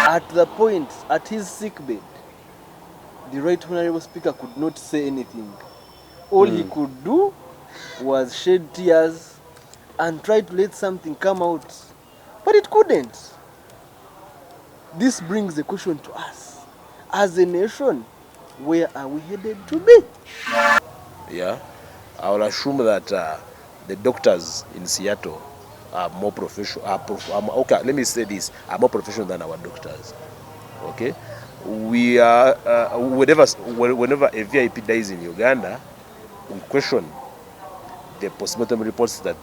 At the point, at his sick bed, the Right Honorable Speaker could not say anything. All he could do was shed tears and try to let something come out. But it couldn't. This brings the question to us. As a nation, where are we headed to be? Yeah, I will assume that the doctors in Seattle are more professional. Okay, let me say this: are more professional than our doctors. Okay, we are whenever a VIP dies in Uganda, we question the postmortem reports that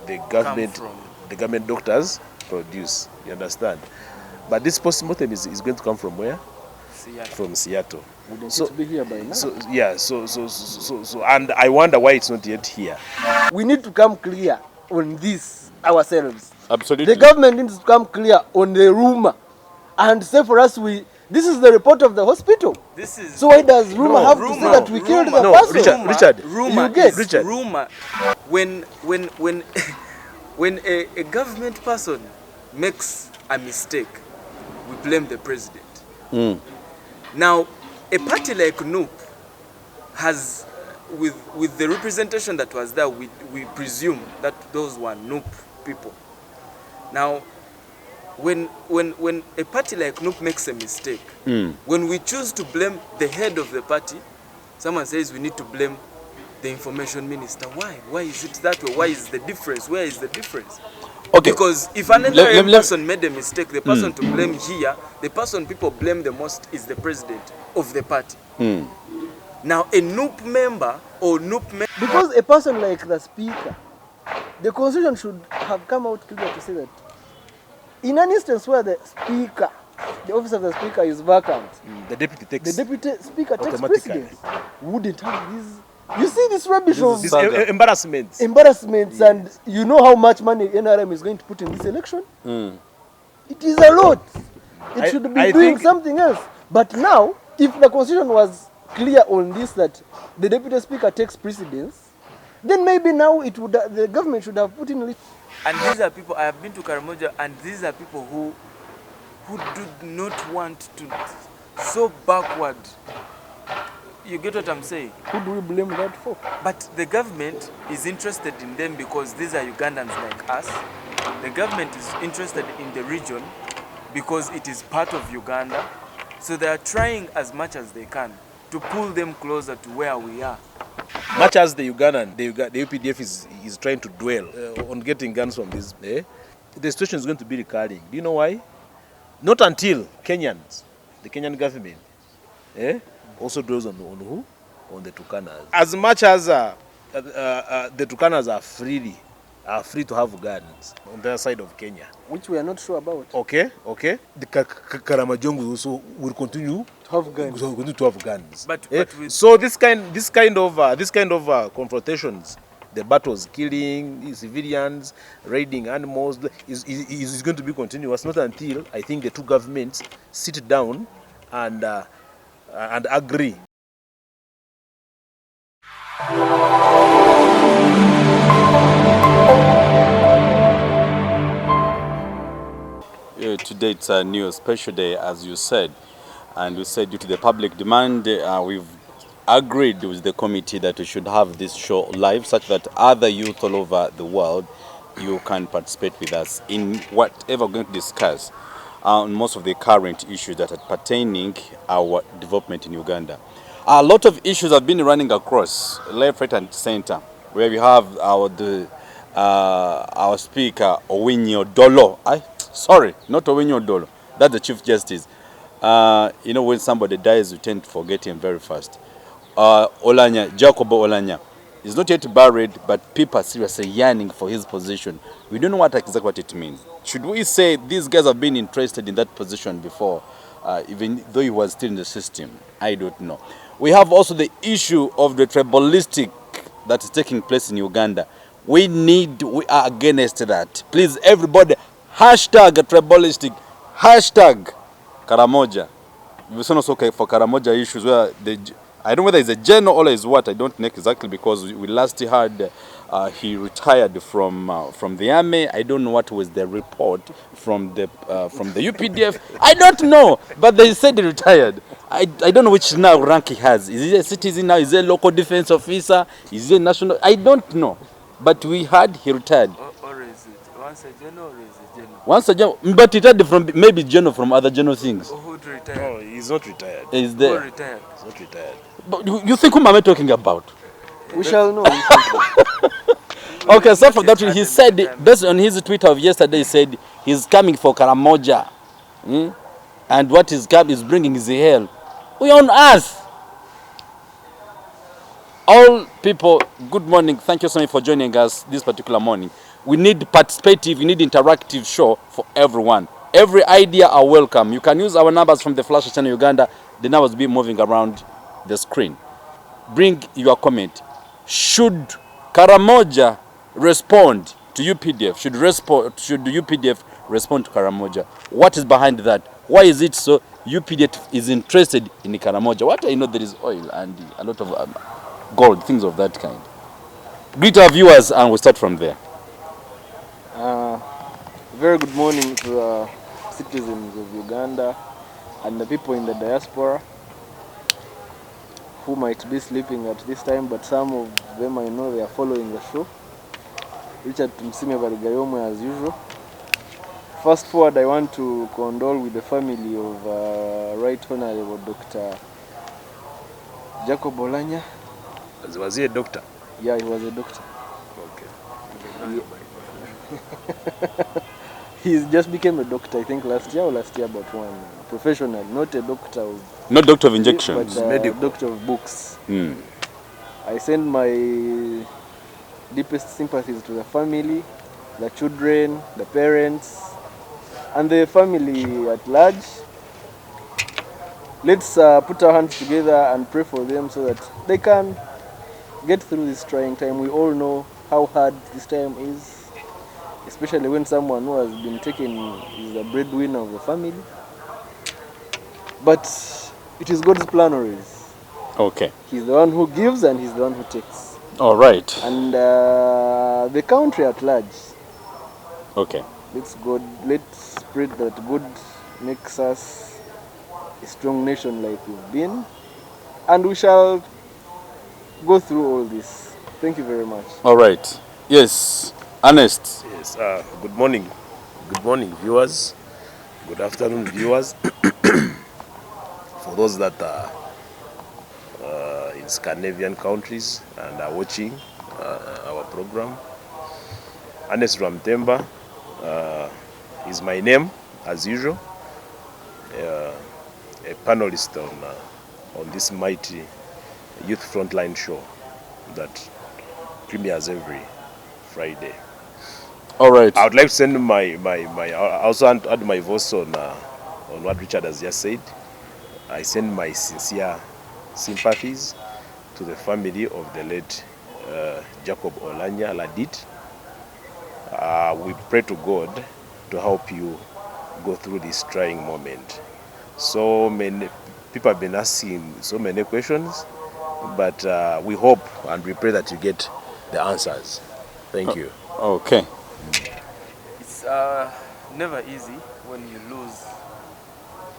the government doctors produce. You understand? But this postmortem is going to come from where? Seattle. From Seattle. Wouldn't it be here by now? So, and I wonder why it's not yet here. We need to come clear on this ourselves. Absolutely. The government needs to come clear on the rumor and say for us, this is the report of the hospital. This is so why does rumor have to say that we killed the person? Richard, rumor you get? is rumor. When a government person makes a mistake, we blame the president. Now, a party like NUP has, with the representation that was there, we presume that those were NUP people. Now, when a party like NUP makes a mistake, when we choose to blame the head of the party, someone says we need to blame the information minister. Why? Why is it that way? Why is the difference? Where is the difference? Okay. Because if an person made a mistake, the person to blame here, the person people blame the most is the president of the party. Now, a NUP member or because a person like the speaker, the constitution should have come out clear to say that in an instance where the speaker, the office of the speaker is vacant, the deputy speaker takes precedence. Wouldn't have this. You see this rubbish of embarrassments, yes. And you know how much money NRM is going to put in this election? It is a lot. It should be doing something else. But now, if the constitution was clear on this, that the deputy speaker takes precedence, then maybe now the government should have put in. And these are people, I have been to Karamoja, and these are people who do not want to, so backward. You get what I'm saying? Who do we blame that for? But the government is interested in them because these are Ugandans like us. The government is interested in the region because it is part of Uganda. So they are trying as much as they can to pull them closer to where we are. Much as the UPDF is trying to dwell on getting guns from this, the situation is going to be recurring. Do you know why? Not until Kenyans, the Kenyan government, also dwells on who? On the Turkanas. As much as the Turkanas are free to have guns on their side of Kenya, which we are not sure about. Okay. The Karamoja also will continue to have guns. But so this kind of confrontations, the battles, killing civilians, raiding animals, is going to be continuous. Not until I think the two governments sit down and agree. Today it's a new special day, as you said, and we said due to the public demand, we've agreed with the committee that we should have this show live, such that other youth all over the world, you can participate with us in whatever we're going to discuss on most of the current issues that are pertaining our development in Uganda. A lot of issues have been running across left, right, and center, where we have our speaker Owinyo Dolo. Sorry, not Owinyo Dolo. That's the Chief Justice. You know, when somebody dies, you tend to forget him very fast. Oulanya, Jacob Oulanya, is not yet buried, but people are seriously yearning for his position. We don't know exactly what it means. Should we say these guys have been interested in that position before, even though he was still in the system? I don't know. We have also the issue of the tribalistic that is taking place in Uganda. We are against that. Please, everybody, hashtag tribalistic, hashtag Karamoja. We saw also for Karamoja issues where I don't know whether it's a general or is what, I don't know exactly, because we last heard he retired from the army. I don't know what was the report from the UPDF. I don't know, but they said he retired. I don't know which now rank he has. Is he a citizen now? Is he a local defense officer? Is he a national? I don't know, but we heard he retired. Or is it once a general or is it general? Once a general, but he retired from maybe general from other general things. Or who retired? No, he's not retired. Is Who there? retired? He's not retired. But you think whom am I talking about? We shall know. We shall know. Okay, so for that he said, based on his tweet of yesterday, he said he's coming for Karamoja, and what is bringing is hell. We on earth. All people, good morning. Thank you so much for joining us this particular morning. We need participative, we need interactive show for everyone. Every idea are welcome. You can use our numbers from the Flash Channel Uganda. The numbers will be moving around the screen. Bring your comment. Should Karamoja respond to UPDF? Should the UPDF respond to Karamoja? What is behind that? Why is it so UPDF is interested in Karamoja? What I know, there is oil and a lot of gold, things of that kind. Greet our viewers and we'll start from there. Very good morning to the citizens of Uganda and the people in the diaspora who might be sleeping at this time, but some of them I know they are following the show. Richard Tumsime Barigayomwe as usual. First forward, I want to condole with the family of Right Honorable Dr. Jacob Oulanya. Was he a doctor? Yeah, he was a doctor. Okay. He just became a doctor, I think last year, but one professional, not a doctor of... Not doctor of injections. But medical. doctor of books. Mm. I send my deepest sympathies to the family, the children, the parents, and the family at large. Let's put our hands together and pray for them so that they can get through this trying time. We all know how hard this time is, especially when someone who has been taken is the breadwinner of the family. But it is God's plan always. Okay. He's the one who gives and he's the one who takes. All right. And the country at large, Okay. let's pray that God makes us a strong nation like we've been, and we shall go through all this. Thank you very much. All right. Yes. Ernest. Yes. Good morning. Good morning, viewers. Good afternoon, viewers. For those that are in Scandinavian countries and are watching our program, Ernest Ramtemba is my name, as usual. A panelist on this mighty Youth Frontline show that premieres every Friday. All right. I would like to send my I also add my voice on what Richard has just said. I send my sincere sympathies to the family of the late Jacob Oulanya Ladit. We pray to God to help you go through this trying moment. So many people have been asking so many questions, but we hope and we pray that you get the answers. Thank you. Okay. It's never easy when you lose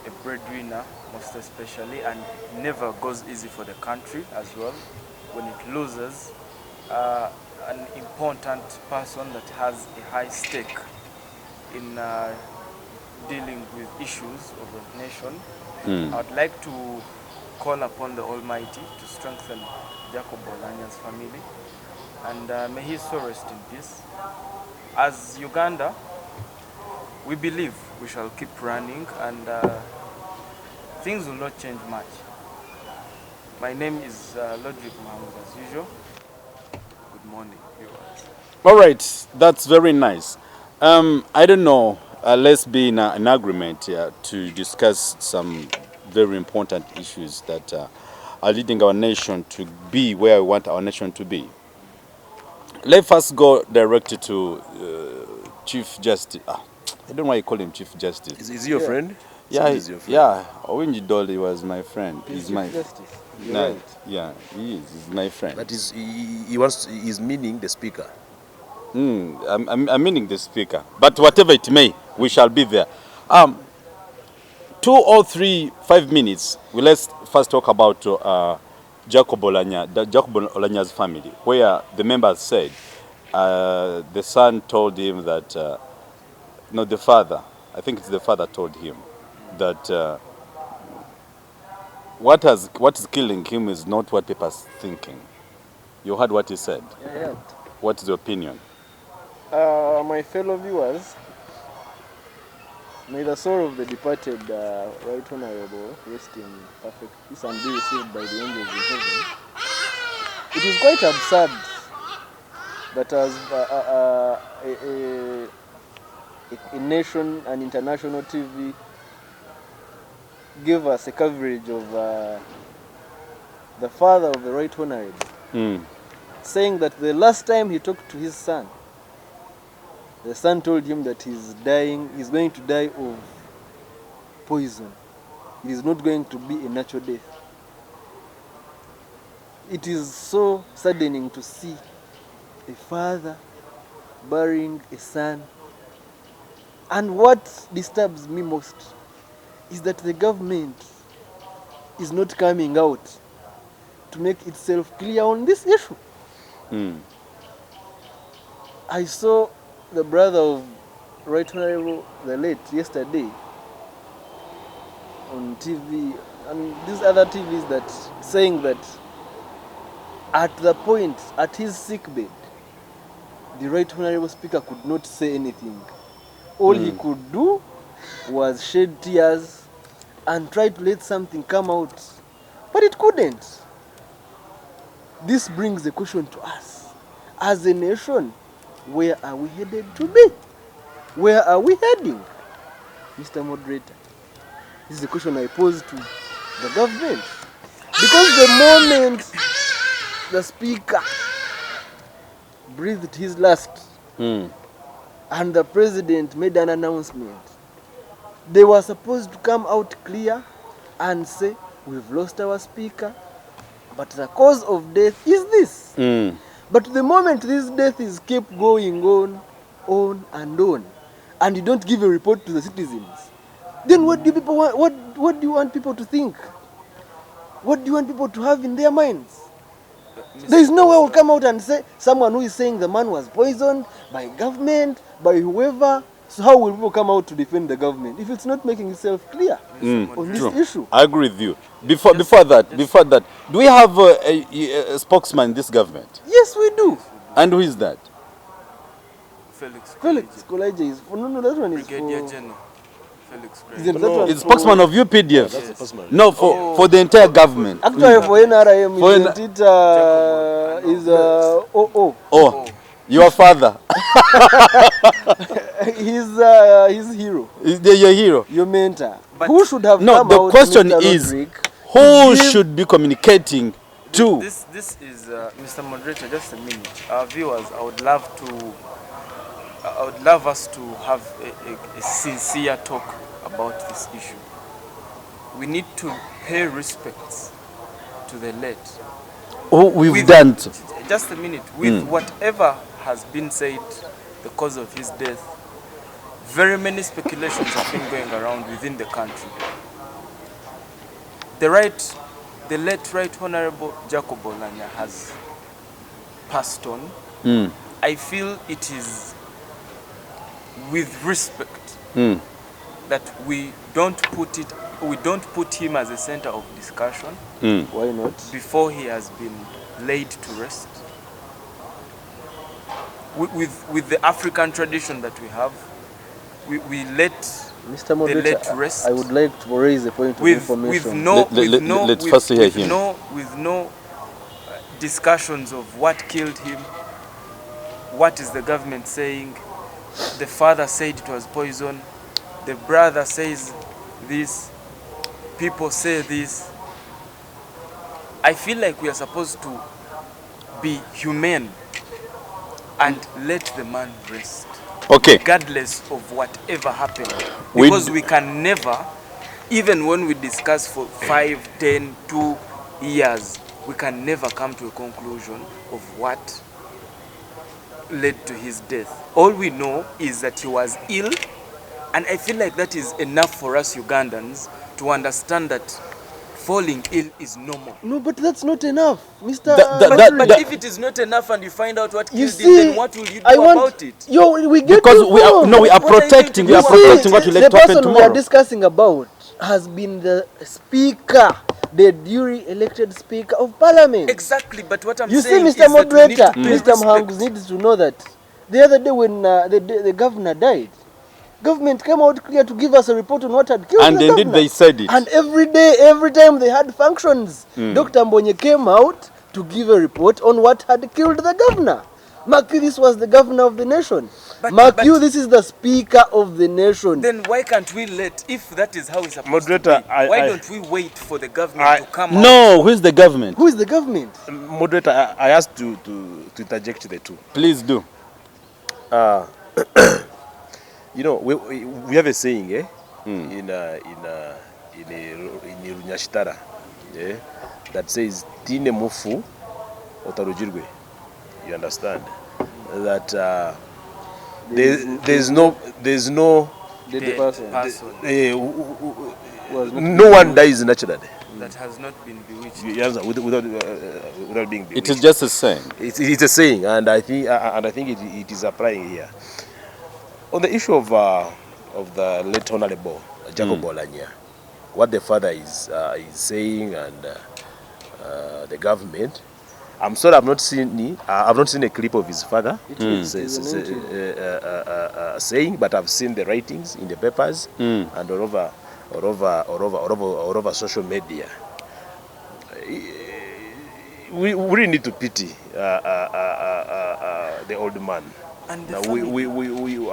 a breadwinner, most especially, and it never goes easy for the country as well when it loses an important person that has a high stake in dealing with issues of the nation. I would like to call upon the Almighty to strengthen Jacob Oulanya's family, and may his soul rest in peace. As Uganda, we believe we shall keep running, and things will not change much. My name is Lodrick Mohammed as usual. Good morning, viewers. All right. That's very nice. I don't know. Let's be in an agreement to discuss some very important issues that are leading our nation to be where we want our nation to be. Let's first go directly to Chief Justice. I don't know why you call him Chief Justice. Is he your friend? Yeah, He's your friend. yeah. Owinji Dolly was my friend. He's my Justice. You're no, right. yeah. He is. He's my friend. That is, he wants. He's meaning the speaker. I'm meaning the speaker. But whatever it may, we shall be there. 2 or 3, 5 minutes. Let's first talk about Jacob Olanya's family, where the members said the son told him that, no, the father, I think it's the father told him that what is killing him is not what people are thinking. You heard what he said. Yeah. What's the opinion? My fellow viewers, may the soul of the departed Right Honorable rest in perfect peace and be received by the angels in heaven. It is quite absurd that as a nation and international TV gave us a coverage of the father of the Right Honorable, saying that the last time he talked to his son, the son told him that he's going to die of poison. It is not going to be a natural death. It is so saddening to see a father burying a son. And what disturbs me most is that the government is not coming out to make itself clear on this issue. I saw the brother of Right Honorable, the late, yesterday on TV, and these other TVs that saying that at the point, at his sickbed, the Right Honorable Speaker could not say anything. All he could do was shed tears and try to let something come out, but it couldn't. This brings the question to us. As a nation, where are we headed to be? Where are we heading? Mr. Moderator, this is a question I pose to the government. Because the moment the speaker breathed his last and the president made an announcement, they were supposed to come out clear and say, we've lost our speaker, but the cause of death is this. But the moment this death is kept going on, and you don't give a report to the citizens, then what do people want? What do you want people to think? What do you want people to have in their minds? There is no way will come out and say someone who is saying the man was poisoned by government, by whoever. So how will people come out to defend the government if it's not making itself clear on this issue? I agree with you. Before that, do we have a spokesman in this government? Yes, we do. And who is that? Felix Kolaije is for, no, that one is Brigadier for. General Felix Is it Kolaije. that one It's for- spokesman of UPDF. That's the first man. No, for the entire government. Actually, for NRM, For isn't it, is OO. Oh, your father. He's hero, Is there your hero? your mentor. But- Who should have No, come the out, question Mr. is, Roderick, who give- should be communicating to? This is Mr. Moderator. Just a minute, our viewers. I would love us to have a sincere talk about this issue. We need to pay respects to the late. Who we've With- done. Just a minute. With whatever has been said, the cause of his death, very many speculations have been going around within the country. The late Right Honorable Jacob Oulanya has passed on. I feel it is with respect that we don't put him as a center of discussion Why not? before he has been laid to rest. With the African tradition that we have, we let Mr. Moderator, late rest. I would like to raise a point of with information. Let's first hear him. with no discussions of what killed him, what is the government saying. The father said it was poison, the brother says this, people say this. I feel like we are supposed to be humane and let the man rest, Okay. regardless of whatever happened, We because we can never even when we discuss for 5, 10, 2 years, we can never come to a conclusion of what led to his death. All we know is that he was ill, and I feel like that is enough for us Ugandans to understand that falling ill is normal. No, but that's not enough, Mr. But if it is not enough and you find out what You killed see, him, then what will you do about it? Yo, we get Because to we are know. no, we are What are you going protecting. to We do are about protecting it? what will The let to happen person we are tomorrow. discussing about has been the speaker, the duly elected speaker of parliament. Exactly, but what I'm You see, saying is Mr. that we need Moderator, to pay Mr. Mhangus respect. needs to know that the other day when the governor died, government came out clear to give us a report on what had killed And the indeed governor. they said it. And every day, every time they had functions, Dr. Mbonye came out to give a report on what had killed the governor. Mark you, this was the governor of the nation. Mark you, this is the speaker of the nation. Then why can't we let, if that is how it's supposed Moderator, to be, why don't we wait for the government I- to come out? No, who's the government? Who is the government? Moderator, I asked to interject the two. Please do. You know, we have a saying, in Runyashitara, that says "Tine mufu otarujirwe." You understand that there's no The The person. no one dies naturally. That has not been bewitched. You understand? Without being It is bewitched. just a saying. It's a saying, and I think it is applying here. On the issue of the late Honorable Jacob Oulanya, what the father is saying, and the government. I'm sorry, I've not seen a clip of his father saying, but I've seen the writings in the papers and all over social media. We really need to pity the old man. And the Now, family.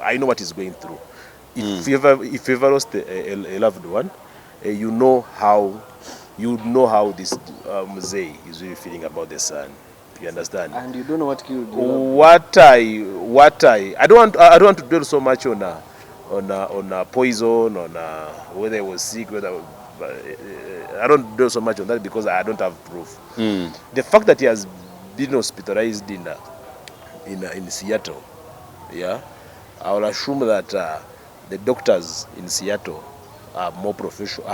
I know what he's going through. If you ever lost a loved one, you know how this musaayi is really feeling about the son. You understand? And you don't know what killed you. What I don't want to dwell so much on poison, on whether he was sick, I don't dwell so much on that because I don't have proof. The fact that he has been hospitalized in Seattle, yeah, I will assume that the doctors in Seattle are more professional.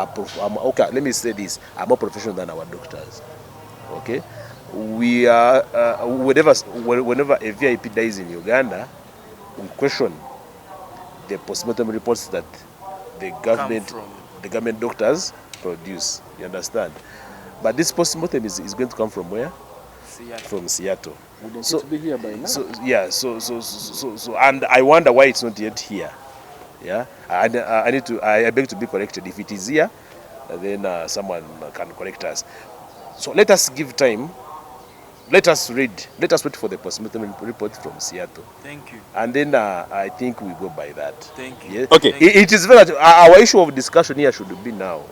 Okay, let me say this: are more professional than our doctors. Okay, we are whenever a VIP dies in Uganda, we question the postmortem reports that the government doctors produce. You understand? But this postmortem is going to come from where? Seattle. From Seattle. Wouldn't So- it be here by now? So yeah, so and I wonder why it's not yet here. Yeah, I beg to be corrected. If it is here, then someone can correct us. So let us give time. Let us read. Let us wait for the postmortem report from Seattle, Thank you. and then I think we go by that. Thank you. Yeah? Okay. Thank you. It is very. Our issue of discussion here should be now: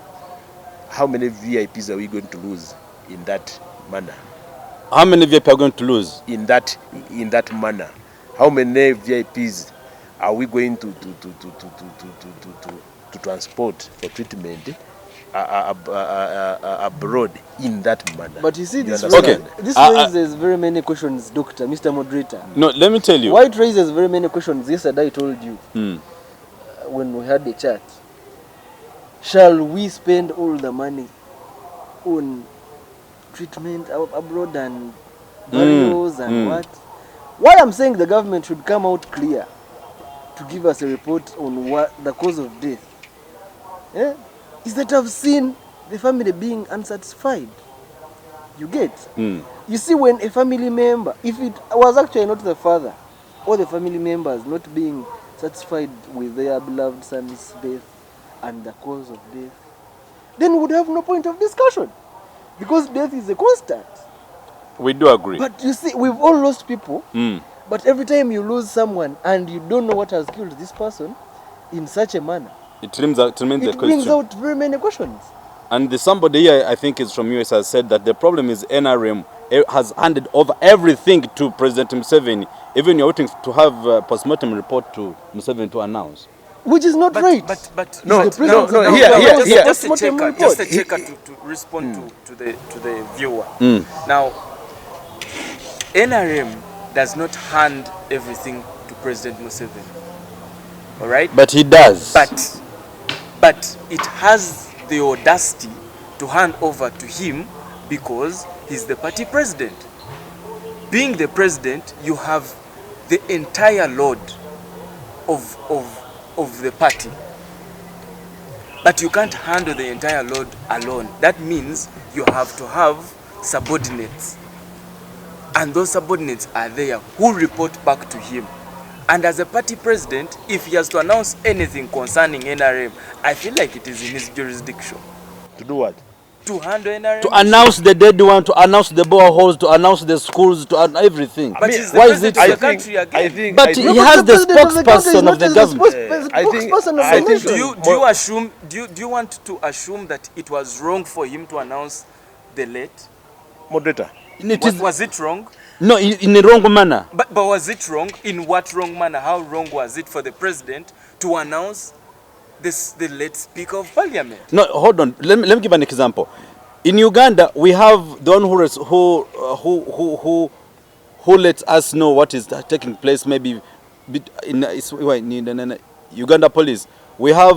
how many VIPs are we going to lose in that manner? How many VIP are going to lose? In that manner, how many VIPs are we going to transport for treatment abroad in that manner? But you see, this understand? Okay. this I- raises very many questions, Doctor, Mr. Moderator. No, let me tell you. Why it raises very many questions? Yesterday I told you Hmm. when we had the chat. Shall we spend all the money on treatment abroad and burials and what? Why I'm saying the government should come out clear to give us a report on what the cause of death. Is that I've seen the family being unsatisfied. You get? You see, when a family member, if it was actually not the father or the family members not being satisfied with their beloved son's death and the cause of death, then we would have no point of discussion because death is a constant. We do agree. But you see, we've all lost people, Mm. but every time you lose someone and you don't know what has killed this person in such a manner, It remains the it brings question. out very many questions. And somebody here, I think is from US, has said that the problem is NRM has handed over everything to President Museveni. Even you're waiting to have a postmortem report to Museveni to announce. which is not right. But No, The president no, announced here, the here, post- here. postmortem report. Just a checker to respond to the viewer. Now, NRM does not hand everything to President Museveni. All right? But he does. But it has the audacity to hand over to him because he's the party president. Being the president, you have the entire load of the party. But you can't handle the entire load alone. That means you have to have subordinates. And those subordinates are there who report back to him. And as a party president, if he has to announce anything concerning NRM, I feel like it is in his jurisdiction. To do what? To handle NRM. To announce the dead one, to announce the boreholes, to announce the schools, to everything. But he's the Why is it? president of the country again. But he has the spokesperson of the government. I think Do you want to assume that it was wrong for him to announce the late? moderator. Was it wrong? No, in the wrong manner. But was it wrong? In what wrong manner? How wrong was it for the president to announce the late Speaker of Parliament? No, hold on. Let me give an example. In Uganda, we have the one who lets us know what is taking place. Maybe in Uganda police, we have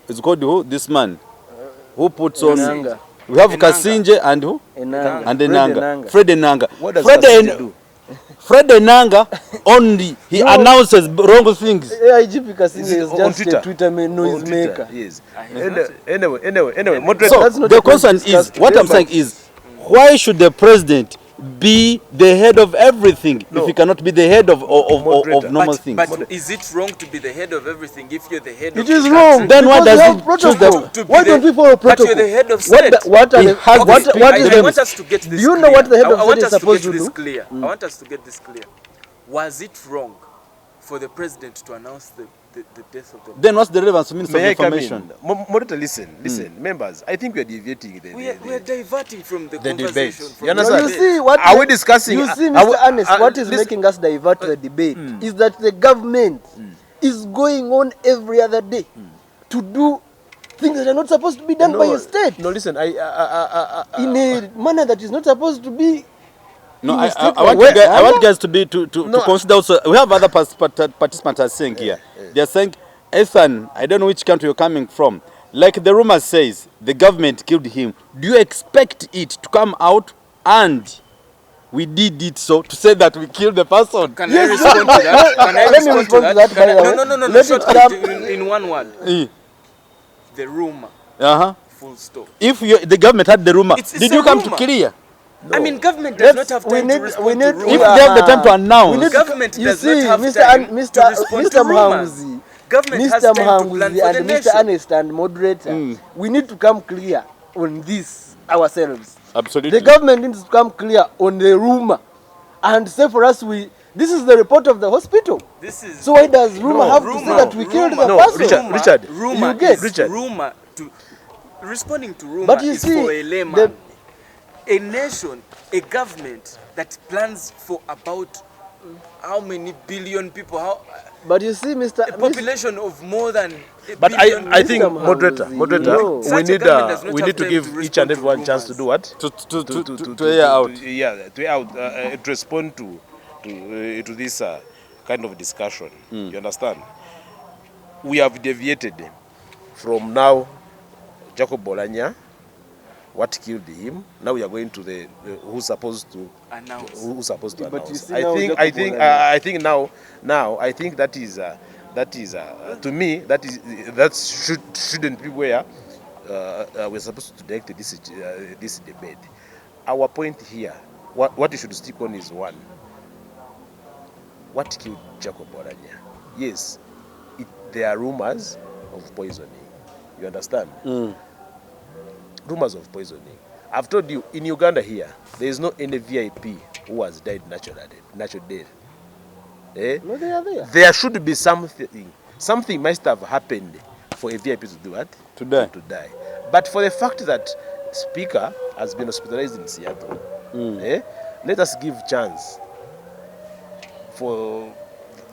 it's called who? This man who puts on. Enanga. We have Enanga. Kasinje and who? Enanga. And Fred Enanga. Enanga. Fred Enanga. What does Fred Kasinje do? Fred Enanga only he announces wrong things. AIGP Kasinje Is it is on just Twitter? a Twitter noise On Twitter, maker. yes. I heard Anyway, moderator. So That's not the a point question discussed is, what today, I'm saying but- is, why should the president be the head of everything No. if he cannot be the head of Moderator. normal things? But is it wrong to be the head of everything if you're the head of It is the wrong. country? Then why because does we he have choose protocol. the- To be Why the- don't we follow but protocol? you're the head of What, state. what are He the, has what, the- what I, is I the, want us to get this do you know clear. what the head of I want state is us supposed to to get this do? clear. I want us to get this clear. Was it wrong for the president to announce the death of the Then what's the relevance to Minister of May I come Information? in? Moderator, listen, members. I think we are deviating we are diverting from the debate. conversation. You from understand? You see what Are we discussing- You see, are Mr. we- Ernest, what is listen- making us divert the debate is that the government is going on every other day to do things that are not supposed to be done by a state No, listen. in a manner that is not supposed to be. No, in I a state want like you guys, I want Uganda. guys to be to No. consider also. We have other participants are saying here. They are saying, Ethan, I don't know which country you're coming from. Like the rumor says, the government killed him. Do you expect it to come out and we did it so to say that we killed the person? Can Yes, I respond to that? Can I let me respond to respond to that? that, by the way. No. Let Short it come- in one word. The rumor. Uh-huh. Full stop. If the government had the rumor, It's did a you come rumor. to clear? I mean, government does not have we time need- to respond we need- to If rumors. they have the time to announce, We need to- Government you does see, not have Mr. time Mr. to respond to Mr. rumors. Mhamzi, Government has Mr. time to plan Mhamzi for the and nation. Mr. Ernest and moderator, we need to come clear on this ourselves. absolutely. The government needs to come clear on the rumor and say for us, this is the report of the hospital. This is So why does rumor have to say rumor, that we killed the No, person? Richard. Rumor You get? is Richard. rumor to responding to rumor But you is see, for a layman. A nation, a government that plans for about how many billion people, But you see, a population of more than a But billion. I think Mr. moderator, Mhamzi, no. we Such a need government does not we have need to time give to each respond and to everyone chance to do what? To air out. To respond to this kind of discussion. You understand? We have deviated from now Jacob Oulanya, what killed him. Now we are going to the who's supposed to Announce. who's supposed to But you announce. see now Jacob I think I think that is to me that shouldn't be where we're supposed to direct this debate. Our point here, what you should stick on is one. What killed Jacob Oulanya? Yes, there are rumors of poisoning. You understand? Rumors of poisoning. I've told you, in Uganda here, there is no any VIP who has died natural death. Eh? No, they are there. There should be something. Something must have happened for a VIP to do what? To die. To die. But for the fact that Speaker has been hospitalized in Seattle, let us give chance for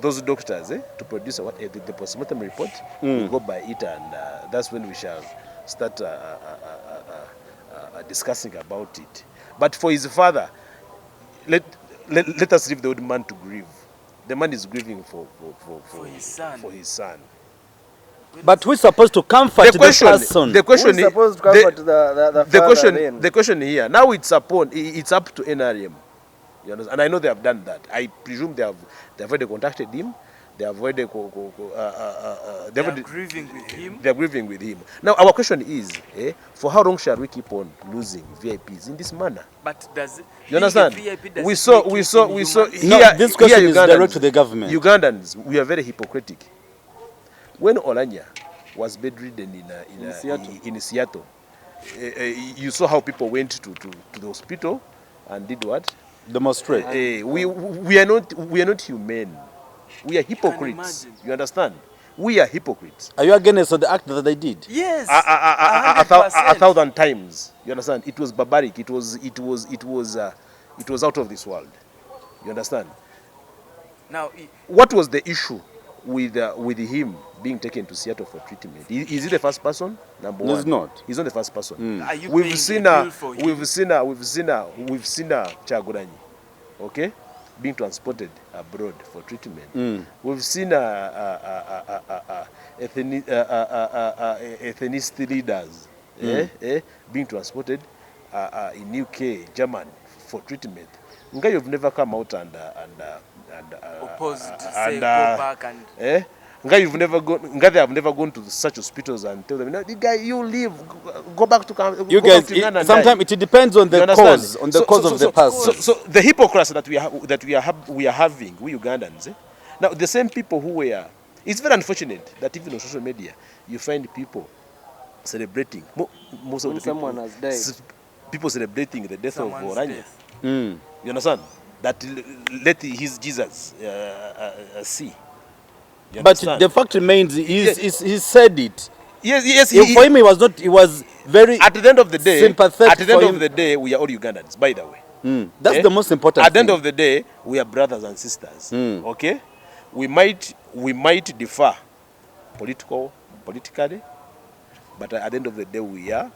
those doctors to produce the postmortem report. We go by it, and that's when we shall start discussing about it. But for his father, let us leave the old man to grieve. The man is grieving for his son. For his son. But who's supposed to comfort the person? The question, who's supposed to comfort the father then? The question here now, it's up to NRM. You understand? And I know they have done that. I presume they have already contacted him. They have already they are grieving with him. They are grieving with him. Now our question is, for how long shall we keep on losing VIPs in this manner? But does it, you understand? we saw here. This question is Ugandans, direct to the government. Ugandans, we are very hypocritic. When Oulanya was bedridden in Seattle, you saw how people went to the hospital and did what? Demonstrate. We are not humane. We are hypocrites. You understand? We are hypocrites. Are you against the act that they did? Yes. 1,000 times. You understand? It was barbaric. It was out of this world. You understand? Now, what was the issue with him being taken to Seattle for treatment? Is he the first person? Number one. He's not. He's not the first person. Are you We've seen Chagulanyi, okay, being transported abroad for treatment. We've seen ethnicity leaders being transported in UK, Germany for treatment. You've never come out and opposed to say go back and they have never gone to such hospitals and tell them, no, the guy, you leave, go back to you guys. Sometimes it depends on the cause, of the person. So the hypocrites that we are having, we Ugandans. Now the same people who were, it's very unfortunate that even on social media you find people celebrating. Most of the someone has died. People celebrating the death Someone's of Oulanya. death. You understand? That let his Jesus see. But the fact remains, he said it. Yes. For him, he was very. At the end of the day, sympathetic. At the end of the day, we are all Ugandans. By the way, that's the most important. At the end of the day, we are brothers and sisters. Okay, we might differ politically, but at the end of the day, we are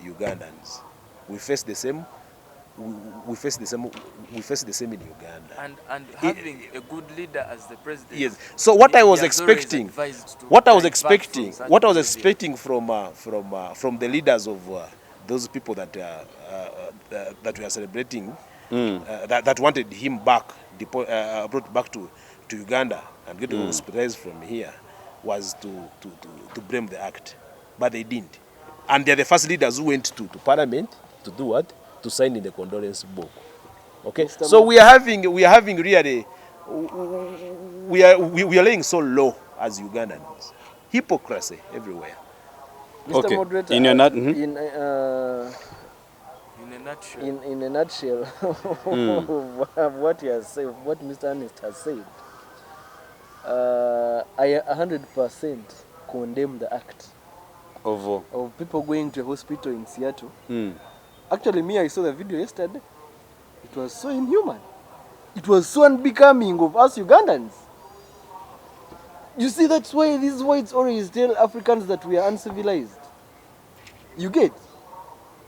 Ugandans. We face the same. We face the same in Uganda. And having a good leader as the president. Yes. So what I was expecting, from the leaders of those people that we are celebrating, that wanted him back, brought back to Uganda and get hospitalized from here, was to blame the act, but they didn't. And they are the first leaders who went to Parliament to do what? To sign in the condolence book. Okay, so we are having really, we are laying so low as Ugandans. Hypocrisy everywhere. Mr. Okay. Moderator, In a nutshell, of what he has said, what Mr. Ernest has said, I 100% condemn the act of people going to a hospital in Seattle. Actually, I saw the video yesterday. It was so inhuman. It was so unbecoming of us Ugandans. You see, that's why these whites always tell Africans that we are uncivilized. You get?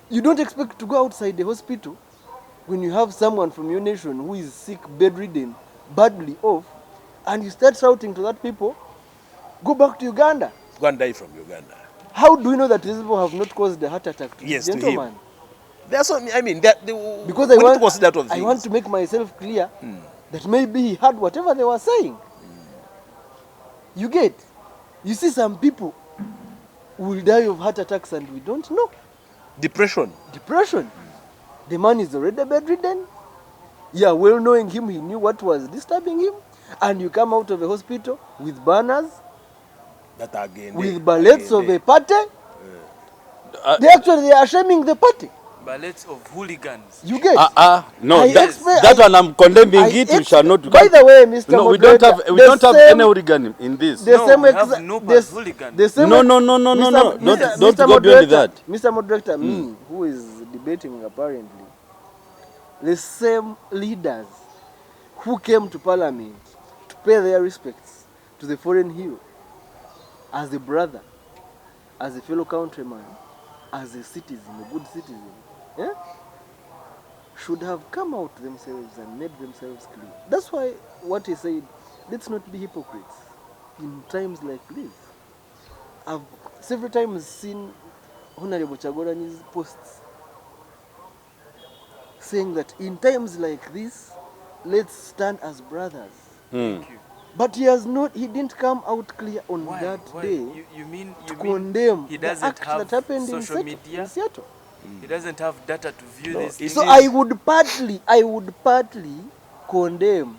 You don't expect to go outside the hospital when you have someone from your nation who is sick, bedridden, badly off, and you start shouting to that people, go back to Uganda. Go and die from Uganda. How do we know that these people have not caused a heart attack to this gentleman? To him. That's what I mean. Because I want to make myself clear that maybe he heard whatever they were saying. You get? You see, some people will die of heart attacks and we don't know. Depression. The man is already bedridden. Yeah, well knowing him, he knew what was disturbing him. And you come out of a hospital with banners, with ballets of a party. They are shaming the party. Ballets of hooligans. You get? No, that one I'm condemning it. We shall not. By the way, Mr. No, Moderator, we don't have any hooligan in this. No, we have no hooligan. No. Don't go beyond that. Mr. Moderator, me, who is debating apparently, the same leaders who came to Parliament to pay their respects to the fallen hero as a brother, as a fellow countryman, as a citizen, a good citizen, yeah, should have come out themselves and made themselves clear. That's why what he said, let's not be hypocrites in times like this. I've several times seen Honorable Chagulanyi's posts saying that in times like this, let's stand as brothers. Thank you. But he didn't come out clear on Why? that Why? day You mean to condemn he the doesn't act have that happened social in media? Seattle. He doesn't have data to view this thing. So I would partly condemn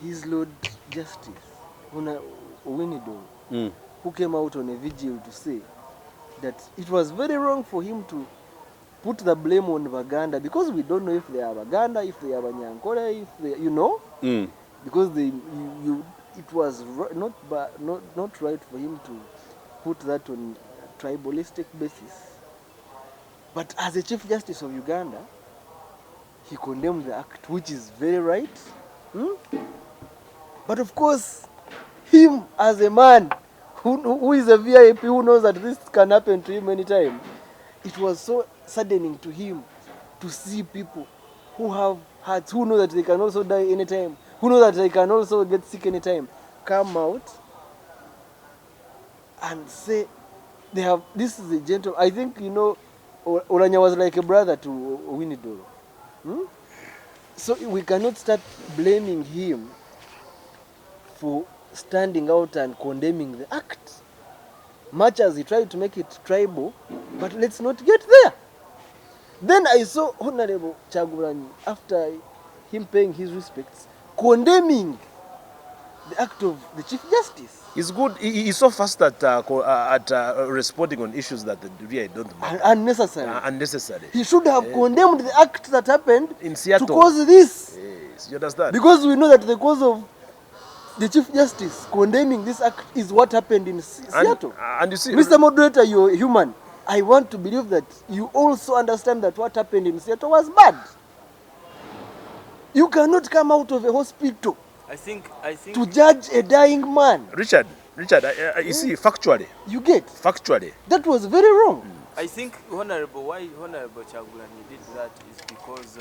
his Lord Justice, Winnie who came out on a vigil to say that it was very wrong for him to put the blame on Baganda, because we don't know if they are Baganda, if they are Banyankole, if they, because it was not right for him to put that on a tribalistic basis. But as a Chief Justice of Uganda, he condemned the act, which is very right. But of course, him as a man who is a VIP, who knows that this can happen to him anytime, it was so saddening to him to see people who have hearts, who know that they can also die anytime, who know that they can also get sick anytime, come out and say this is a gentle. I think, Oulanya was like a brother to Winnie Doro. So we cannot start blaming him for standing out and condemning the act, much as he tried to make it tribal. But let's not get there. Then I saw Honorable Chagulanyi, after him paying his respects, condemning the act of the Chief Justice. He's good. He's so fast at responding on issues that really don't matter. Unnecessary. Unnecessary. He should have condemned the act that happened In Seattle. to cause this. Yes, you understand? Because we know that the cause of the Chief Justice condemning this act is what happened in Seattle. And you see, Mr. Moderator, you're human. I want to believe that you also understand that what happened in Seattle was bad. You cannot come out of a hospital I think to judge a dying man. Richard, you see, factually, You get? That was very wrong. why Honorable Chagulanyi did that is because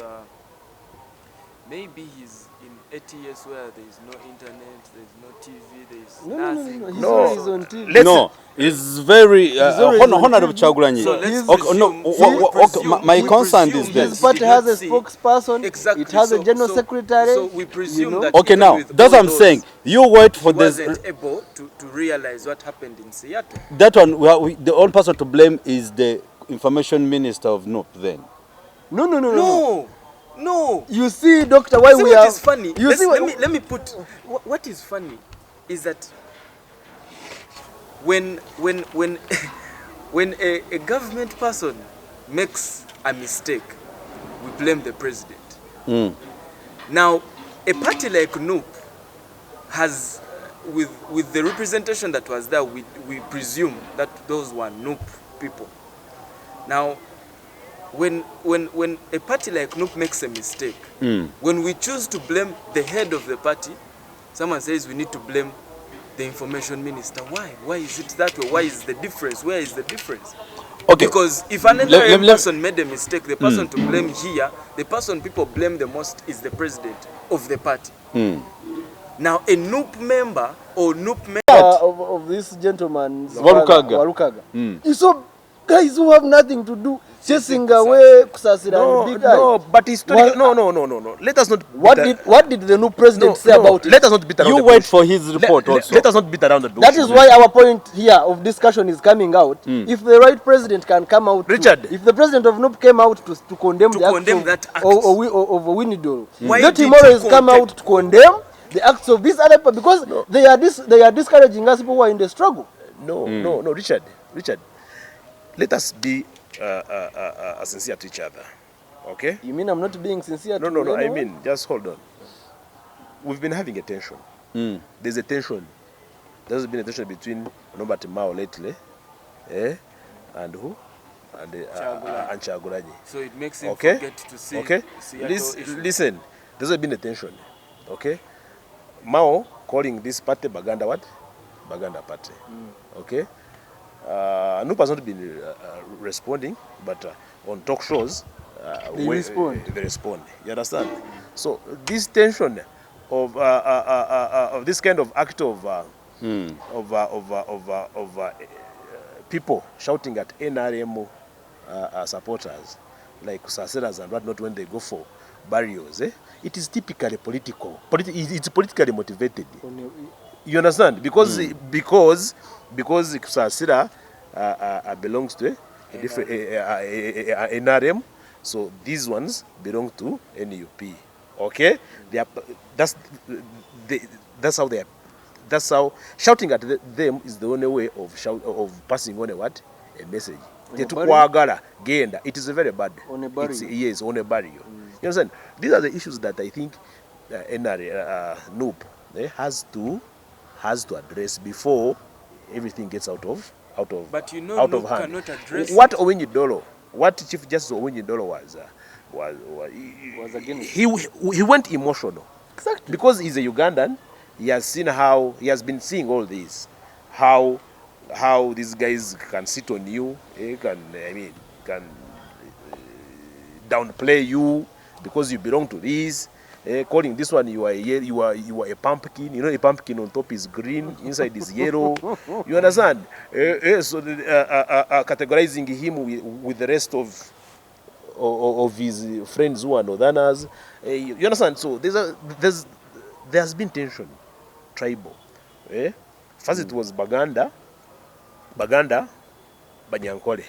maybe he's in ATS where there is no internet, there is no TV, there is nothing. No. He's No. always on TV. Let's- No, it's very always on Honorable TV. Chagulanyi. So let's Okay, no, presume- my we concern presume is that His this. party did has not a see- spokesperson. Exactly. It has a general secretary. So we presume that Okay, even now with that's all what I'm those, saying. You wait for he this. wasn't able to realize what happened in Seattle. That one, the only person to blame is the information minister of NUP then. No. You see, Doctor, why See we what are. is funny? You see, Let me put. What is funny is that when when a government person makes a mistake, we blame the president. Now, a party like NUP has, with the representation that was there, we presume that those were NUP people. Now, when a party like NUP makes a mistake, when we choose to blame the head of the party, someone says we need to blame the information minister. Why? Why is it that way? Why is the difference? Where is the difference? Okay. Because if an NRM person made a mistake, the person to blame here, the person people blame the most is the president of the party. Now, a NUP member or NUP member of this gentleman's Warukaga. Warukaga. You saw guys who have nothing to do chasing away Kusasira and Big Eye. No, but historically, no. Let us not. What did the new president say about it? Let us not beat around You the wait bush. for his report also. Let us not beat around the bush. That is why our point here of discussion is coming out. If the right president can come out, Richard. if the president of NUP came out to condemn the condemn act that act. of Winnie Doro, Why let did him you always come condemn- out to condemn the acts of these other people, because they are discouraging us people who are in the struggle. No, Richard. Let us be sincere to each other, okay? You mean I'm not being sincere? No. to I anyone? mean, just hold on. We've been having a tension. There's a tension. There's been a tension between Nobati Mao lately, and who? And Chagulanyi. So it makes him Okay? forget to see Okay? Seattle issue. Listen, there's been a tension. Okay, Mao calling this party Baganda what? Baganda party. Okay, Nup has not been responding, but on talk shows They respond. They respond. You understand? So this tension of this kind of act of people shouting at NRM supporters like Saseras and whatnot when they go for burials, it is typically political. It's politically motivated. You understand? Because Kusasira belongs to a different NRM, so these ones belong to NUP. Okay, they are, that's how they are. That's how shouting at them is the only way of passing on a message. Genda. It is very bad. On a barrier. Yes, on a barrier. You understand? These are the issues that I think NUP has to address before everything gets out of But you know, out NUP of hand. cannot address What Owiny-Dollo, what Chief Justice Owiny-Dollo Was against. he went emotional. Exactly. Because he's a Ugandan, he has been seeing all this, how these guys can sit on you, can downplay you because you belong to this. Calling this one you are a pumpkin. You know, a pumpkin on top is green, inside is yellow. You understand? So categorizing him with the rest of his friends who are northerners. You understand? So there has been tension, tribal. First it was Baganda, Banyankole.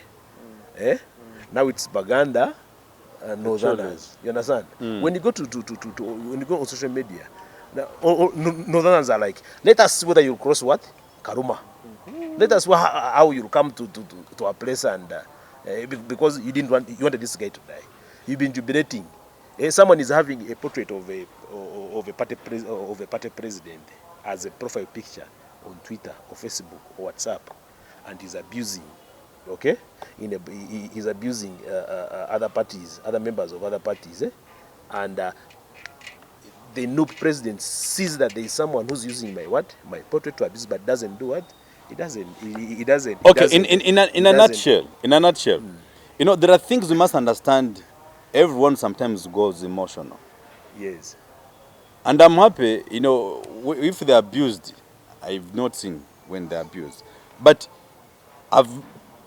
Now it's Baganda, northerners. You understand? When you go when you go on social media, northerners are like, let us see whether you cross what? Karuma. Let us see how you come to a place and because you wanted this guy to die. You've been jubilating. Someone is having a portrait of a party president as a profile picture on Twitter or Facebook or WhatsApp, and he's abusing. Okay, he's abusing other parties, other members of other parties, and the new president sees that there is someone who's using my portrait to abuse, but doesn't do what? He doesn't. Okay, in a nutshell, you know, there are things we must understand. Everyone sometimes goes emotional. Yes. And I'm happy, you know, if they're abused, I've not seen when they're abused. But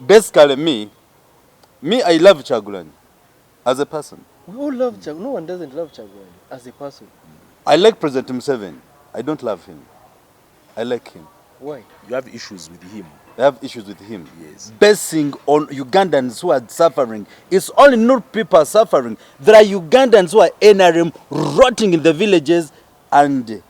basically me, I love Chagulani as a person. We all love Chagulani. No one doesn't love Chagulani as a person. I like President Museveni. I don't love him. I like him. Why? You have issues with him. I have issues with him. Yes. Basing on Ugandans who are suffering. It's only not people suffering. There are Ugandans who are NRM rotting in the villages, and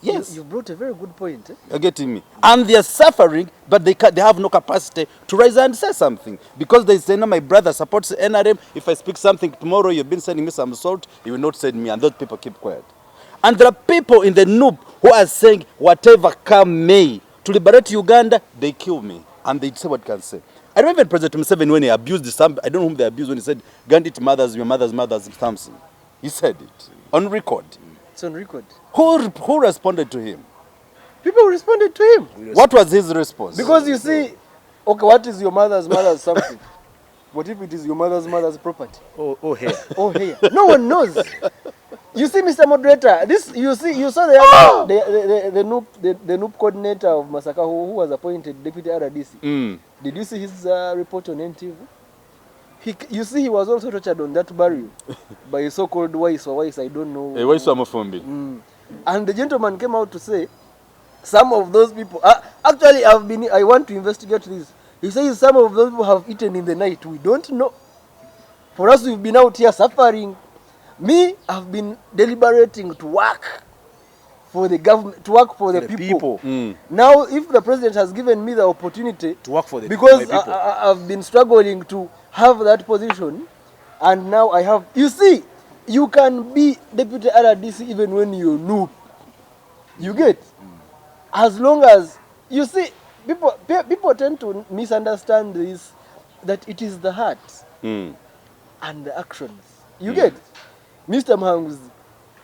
yes. You brought a very good point. You're getting me? And they are suffering, but they have no capacity to rise and say something. Because they say, no, my brother supports NRM. If I speak something tomorrow, you've been sending me some salt, you will not send me. And those people keep quiet. And there are people in the NUP who are saying, whatever come may, to liberate Uganda, they kill me. And they say what can say. I remember President Museveni when he abused some, I don't know whom they abused, when he said, Gandhi mothers, your mother's mother's something. He said it on record. It's on record. Who responded to him? People responded to him. What was his response? Because you see, okay, what is your mother's something? What if it is your mother's property? Oh, here. Oh, here. No one knows. You see, Mr. Moderator, you saw the NUP coordinator of Masaka who was appointed deputy RDC. Did you see his report on NTV? You see, he was also tortured on that burial by a so-called Wise, I don't know. And the gentleman came out to say, some of those people, actually, I want to investigate this. He says some of those people have eaten in the night. We don't know. For us, we've been out here suffering. Me, I've been deliberating to work for the government, to work for the people. Now, if the president has given me the opportunity to work for the because people, I've been struggling to have that position, and now I have. You see, you can be deputy RDC even when you're noob. You get, as long as you see, people tend to misunderstand this, that it is the heart and the actions. You get, Mr. Mahanguzi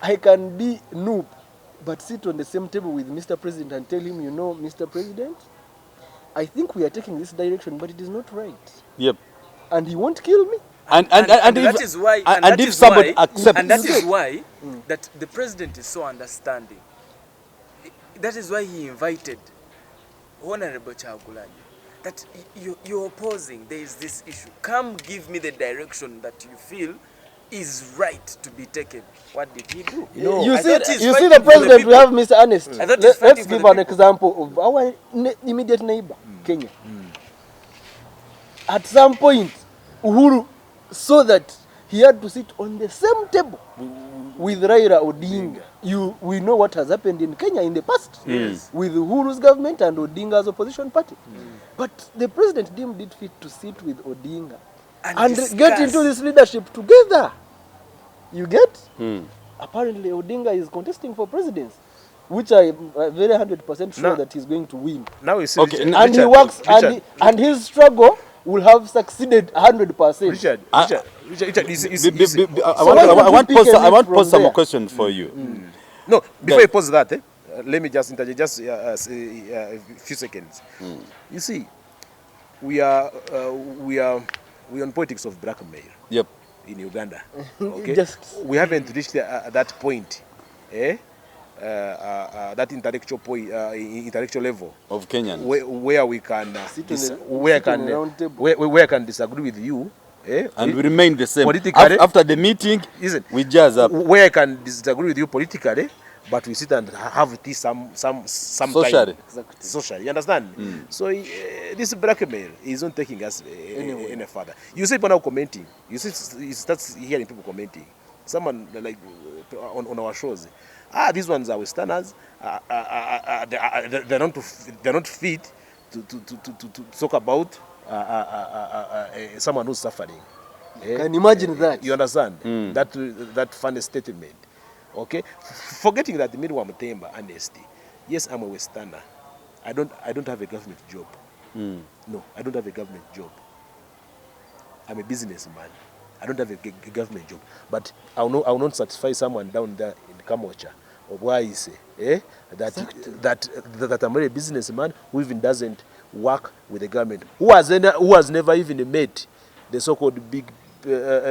I can be noob, but sit on the same table with Mr. President and tell him, you know, Mr. President, I think we are taking this direction, but it is not right. Yep. And he won't kill me. And that is why, and if somebody accepts, and that is why that the president is so understanding. That is why he invited Honorable Chagulanyi. That you're opposing, there is this issue. Come give me the direction that you feel is right to be taken. What did he do? No, you I see, thought he's you see fighting the for president, people. we have Mr. Ernest. I thought he's Let's fighting for give the an people. example of our immediate neighbor, Kenya. At some point, Uhuru saw that he had to sit on the same table with Raila Odinga. We know what has happened in Kenya in the past with Uhuru's government and Odinga's opposition party. But the president deemed it fit to sit with Odinga and discuss. get into this leadership together. You get? Apparently, Odinga is contesting for presidency, which I am very 100% sure that he's going to win. Now we see Okay, Richard, And he Richard, works, Richard, and his struggle will have succeeded 100%. Richard, you see. I want pick a to leaf pose some from there? question for you. No, before you pause that, let me just interject just a few seconds. You see, we are on politics of blackmail Yep. in Uganda. Okay, Just- we haven't reached that point, that intellectual level Of Kenyans. where we can Sit on a- where sit on can a round table. where I can disagree with you, And we remain the same. Politically- After the meeting, Isn't we jazz up. where I can disagree with you politically, but we sit and have tea some Socially. time. Socially, you understand? So this blackmail is not taking us any further. You see people now commenting. You start hearing people commenting. Someone like on our shows. These ones are Westerners. They're not fit to talk about someone who's suffering. Can you imagine that? You understand? That funny statement. Okay? Forgetting that the Midwa Mutemba honesty. Yes, I'm a Westerner. I don't have a government job. No, I don't have a government job. I'm a businessman. I don't have a government job. But I will not satisfy someone down there in Kamocha or why you say that I'm a businessman who even doesn't work with the government, who has never even met the so-called big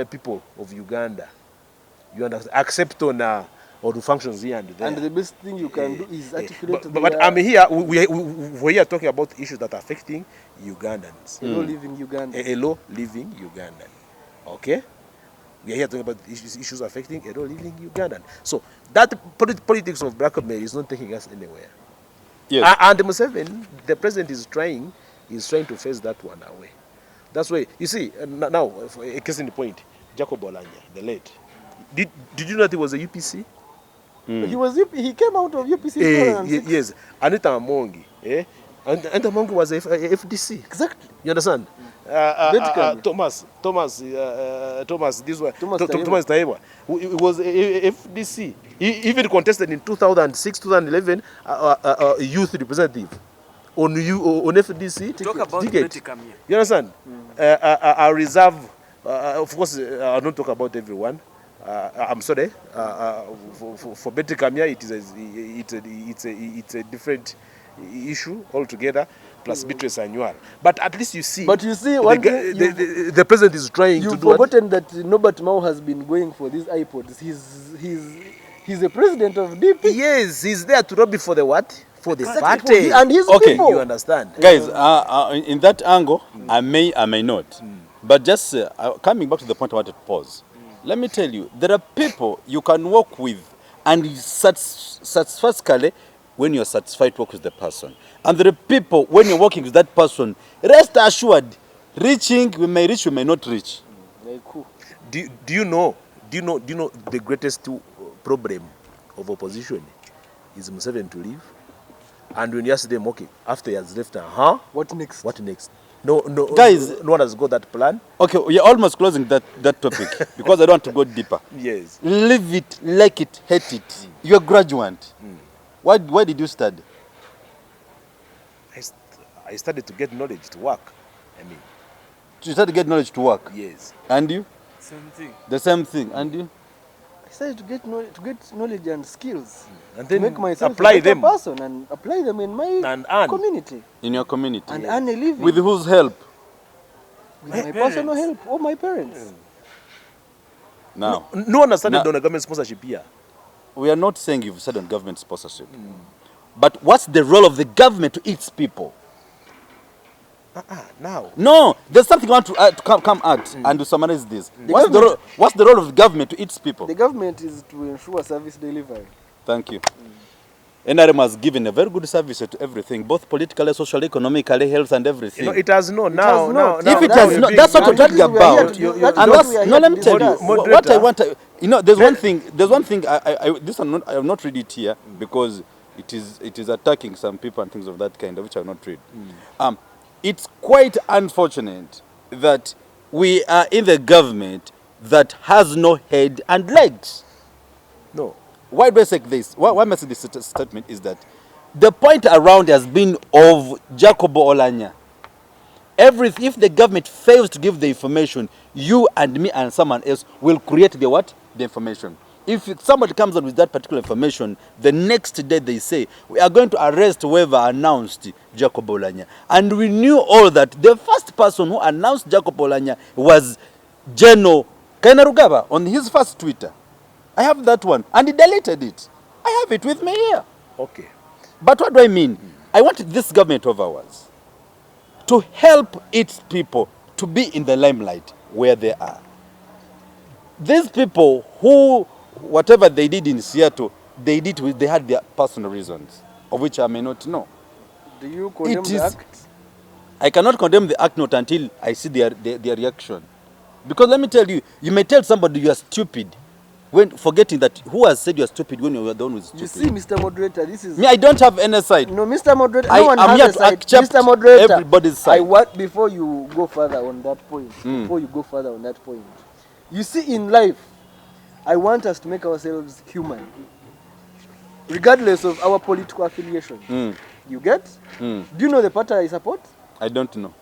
people of Uganda. You understand? Except on the functions here and there. And the best thing you can do is articulate but I'm here. We're here talking about issues that are affecting Ugandans. Hello, live in Uganda. A low living Ugandan. Okay? We are here talking about issues affecting a low living Ugandan. So that politics of blackmail is not taking us anywhere. Yes. And Museveni, the president is trying to face that one away. That's why you see now for a case in the point, Jacob Oulanya, the late. Did you know that he was a UPC? He came out of UPC. 2006. Yes. Anita Amongi. Anita Amongi was a FDC. Exactly. You understand? Thomas, this one. Thomas Thomas Taiwa. He was a FDC. He even contested in 2006, 2011, youth representative on FDC. Talk about ticket. Bitabuse. You understand? I reserve. Of course, I don't talk about everyone. I'm sorry. For Betty Kamia, it's a different issue altogether. Plus Beatrice Annual. But at least you see. But you see, one thing the president is trying to you've do. What? forgotten that Norbert Mao has been going for these iPods. He's the president of DP. Yes, he's there to lobby for the what? For the Exactly, party. and his Okay. people. You understand? Guys, in that angle, I may not. But just coming back to the point I wanted to pause, let me tell you, there are people you can work with and satisfactorily when you're satisfied to work with the person. And there are people, when you're working with that person, rest assured, we may reach, we may not reach. Like who? Do you know the greatest problem of opposition is Museveni to leave? And when you ask them, okay, after he has left, What next? what next? No, Guys, no one has got that plan. Okay, we're almost closing that topic because I don't want to go deeper. Yes. Live it, like it, hate it. You're a graduate. Why did you study? I started to get knowledge to work. I mean, You started to get knowledge to work. yes. And you? Same thing. The same thing. And you? decided to get knowledge and skills. And To then make myself apply a better them. person and apply them in my And earn. community. In your community. And earn a living. With whose help? With my personal help or my parents. Now, No one has started Now- on a government sponsorship here. we are not saying you've said on government sponsorship. But what's the role of the government to its people? Now. No, there's something I want to come at and to summarize this. What's the role of the government to its people? The government is to ensure service delivery. Thank you. NRM has given a very good service to everything, both politically, socially, economically, health, and everything. No, it has no. has Now, not. now, If it now has you're not, being- that's what I'm That talking is what we are here about. to do. And That is And what that's, we are no, here let to me tell you, discuss. what I want to, there's one thing, this I have not read it here because it is attacking some people and things of that kind, which I have not read. It's quite unfortunate that we are in the government that has no head and legs. No. Why do I say this? Why must this statement is that the point around has been of Jacobo Oulanya. If the government fails to give the information, you and me and someone else will create the what? The information. If somebody comes on with that particular information, the next day they say, we are going to arrest whoever announced Jacobo Oulanya. And we knew all that. The first person who announced Jacobo Oulanya was General Kainerugaba on his first Twitter. I have that one. And he deleted it. I have it with me here. Okay. But what do I mean? I want this government of ours to help its people to be in the limelight where they are. These people who, whatever they did in Seattle, they had their personal reasons, of which I may not know. Do you condemn It the is- act? I cannot condemn the act not until I see their reaction. Because let me tell you, you may tell somebody you are stupid, when forgetting that who has said you are stupid when you were the one who is stupid. You see, Mr. Moderator, this is... Me, I don't have any side. No, Mr. Moderator, I no one am has here a to side. accept Mr. Moderator, everybody's side. I want, before you go further on that point, you see, in life, I want us to make ourselves human, regardless of our political affiliation. You get? Do you know the party I support? I don't know.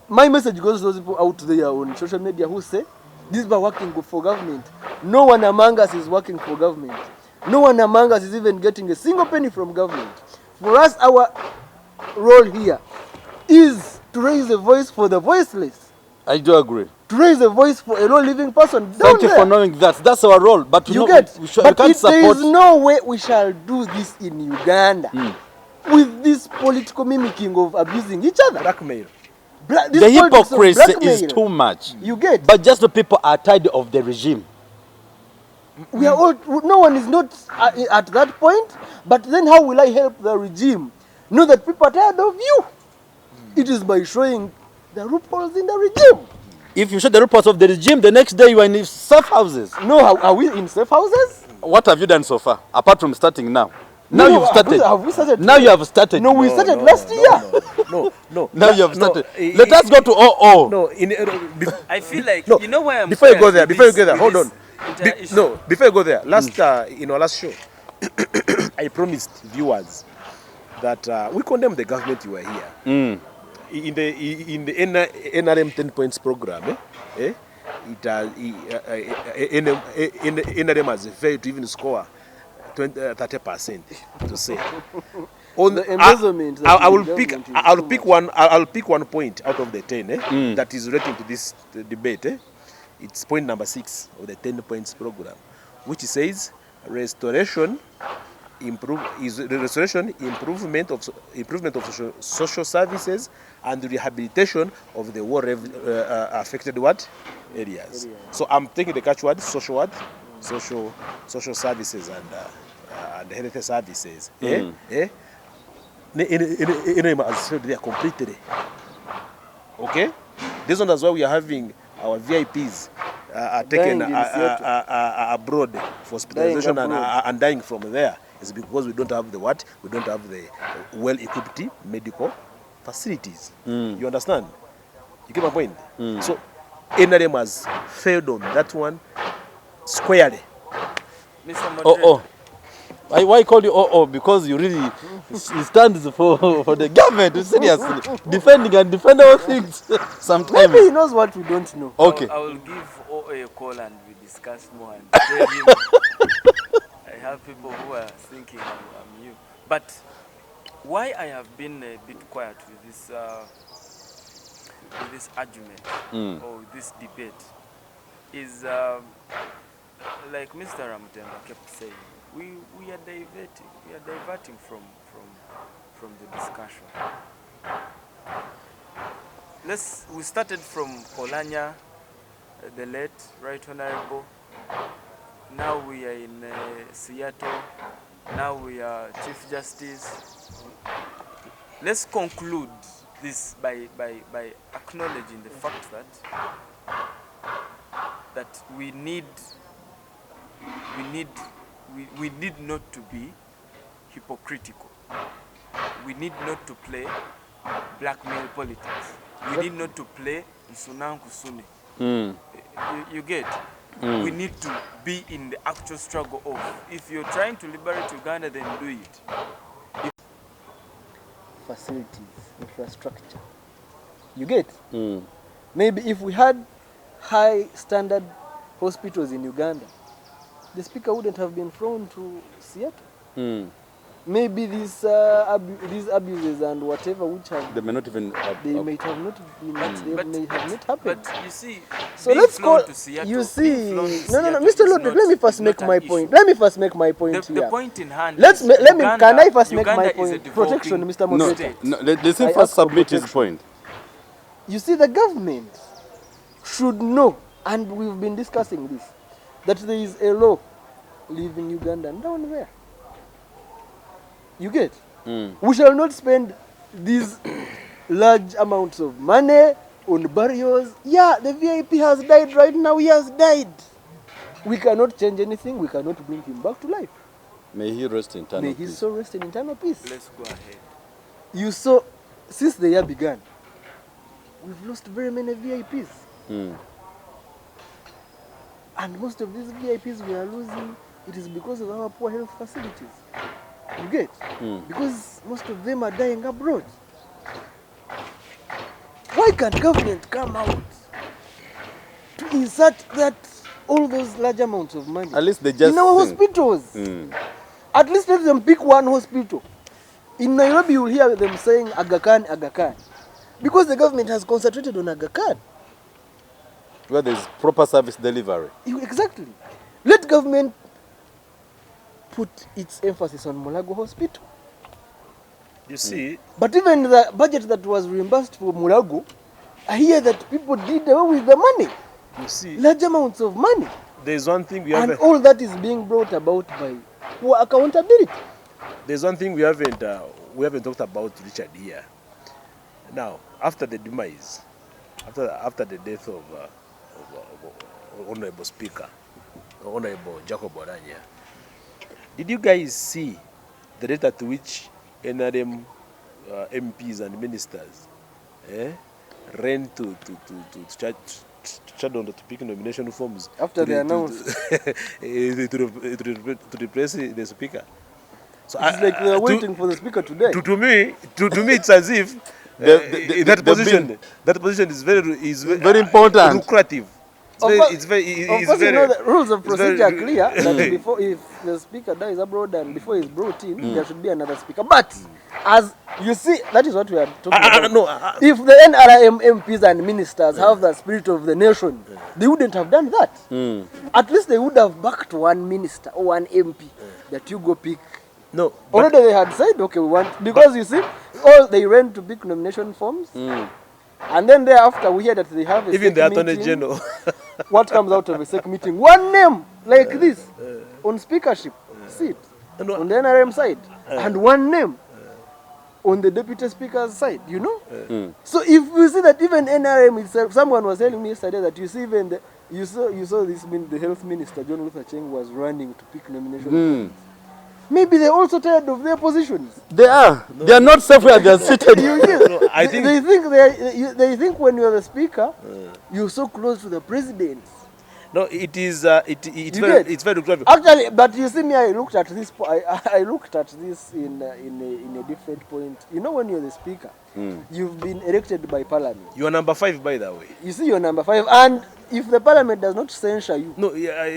My message goes to those people out there on social media who say, these people are working for government. No one among us is working for government. No one among us is even getting a single penny from government. For us, our role here is to raise a voice for the voiceless. I do agree. To raise a voice for a low-living person down Thank you there. for knowing that. That's our role. But You get? we But can't there support. is no way we shall do this in Uganda with this political mimicking of abusing each other. Blackmail. This The politics of hypocrisy is blackmail. too much. You get? But just the people are tired of the regime. We are all, no one is not at that point, but then how will I help the regime? Know that people are tired of you. It is by showing the loopholes in the regime. If you show the reports of the regime, the next day you are in safe houses. No, are we in safe houses? What have you done so far, apart from starting now? Now No, you've started. have we started? Now you have started. No, we started last year. No. Now you have No, started. eh, Let us go to OO. No, I feel like, No, you know why I'm before you scared go there, with before you this- go there, with hold this on. entire issue? No, before you go there, in our last show, I promised viewers that we condemn the government you were here. In the NRM 10 points program, NRM has failed to even score 30% to say. On The embezzlement that I the will pick. government is I'll too pick much. one. I'll pick one point out of the 10 that is relating to this debate. It's point number 6 of the 10 points program, which says restoration, improvement of social services and rehabilitation of the war affected areas. So I'm taking the catchword social services and health services. Has failed there completely. Okay, this one is why we are having our VIPs taken Dying in Seattle. abroad for hospitalization Dying abroad. and dying from there. It's because we don't have the what? We don't have the well-equipped medical facilities. You understand? You get my point? So NRM has failed on that one squarely. Mr. Moderator, OO. Why call you OO? Because you really it stands for the government. Seriously, defending and defend our things. Sometimes. Maybe he knows what we don't know. Okay. I will give I'll call and we discuss more and tell him. I have people who are thinking I'm you. But why I have been a bit quiet with this argument or with this debate is like Mr. Ramutemba kept saying, we are diverting from the discussion. We started from Oulanya, the late Right Honorable. Now we are in Seattle. Now we are Chief Justice. Let's conclude this by acknowledging the fact that we need not to be hypocritical. We need not to play blackmail politics. We need not to play Nsunan Kusuni. You get? We need to be in the actual struggle of, if you're trying to liberate Uganda, then do it. Facilities, infrastructure. You get? Maybe if we had high standard hospitals in Uganda, the speaker wouldn't have been thrown to Seattle. Maybe these abuses and whatever which have They may not even. they may have not been may have not happened. But you see, So let's call. You see, no, Mr. Lord, let me first make my point. Let me first make my point here. The point in hand. Let me. Can I first make my Uganda is a point? Protection, Mr. No, Moderator. no, let him I first ask for submit his protection. point. You see, the government should know, and we've been discussing this, that there is a law leaving Uganda down there. You get? We shall not spend these large amounts of money on burials. Yeah, the VIP has died right now. He has died. We cannot change anything. We cannot bring him back to life. May he rest in eternal May his peace. soul rest in eternal peace. Let's go ahead. You saw, since the year began, we've lost very many VIPs. And most of these VIPs we are losing, it is because of our poor health facilities. You get? Because most of them are dying abroad. Why can't government come out to insert that all those large amounts of money At least they just in our think. hospitals? At least let them pick one hospital. In Nairobi, you'll hear them saying Aga Khan, Aga Khan. Because the government has concentrated on Aga Khan. Where there's proper service delivery. Exactly. Let government put its emphasis on Mulago Hospital. You see, But even the budget that was reimbursed for Mulago, I hear that people did away with the money. you see, Large amounts of money. there's one thing we And haven't. all that is being brought about by poor accountability. There's one thing we haven't talked about, Richard, here. Now, after the demise, after the death of Honorable Speaker, Honorable Jacob Oulanya, did you guys see the rate at which NRM MPs and ministers ran to pick nomination forms After they announced. to replace the speaker? So It's like they are waiting for the speaker today. to me, it's as if that position is very important. lucrative. Of course, It's very. you know the rules of it's very- procedure are clear that before, if the speaker dies abroad and before he's brought in, there should be another speaker. But as you see, that is what we are talking about. No, If the NRM MPs and ministers have the spirit of the nation, they wouldn't have done that. At least they would have backed one minister or one MP that you go pick. no. But Already they had said, okay, we want, because you see, all they ran to pick nomination forms. And then thereafter we hear that they have a even the SEC Attorney meeting. General. What comes out of a SEC meeting? One name like this on speakership seat No. on the NRM side, and one name on the deputy speaker's side. You know. So if you see that even NRM itself, someone was telling me yesterday that you see even you saw this the health minister John Luther Cheng was running to pick nomination. Maybe they're also tired of their positions. They are. They are not safe where they are seated. I think they think when you're the speaker, you're so close to the president. No, it is. It's You very. get? It's very clever. Actually, but you see me, I looked at this. I looked at this in a different point. You know, when you're the speaker, you've been elected by parliament. You are number 5, by the way. You see, you're number 5, and if the parliament does not censure you, No,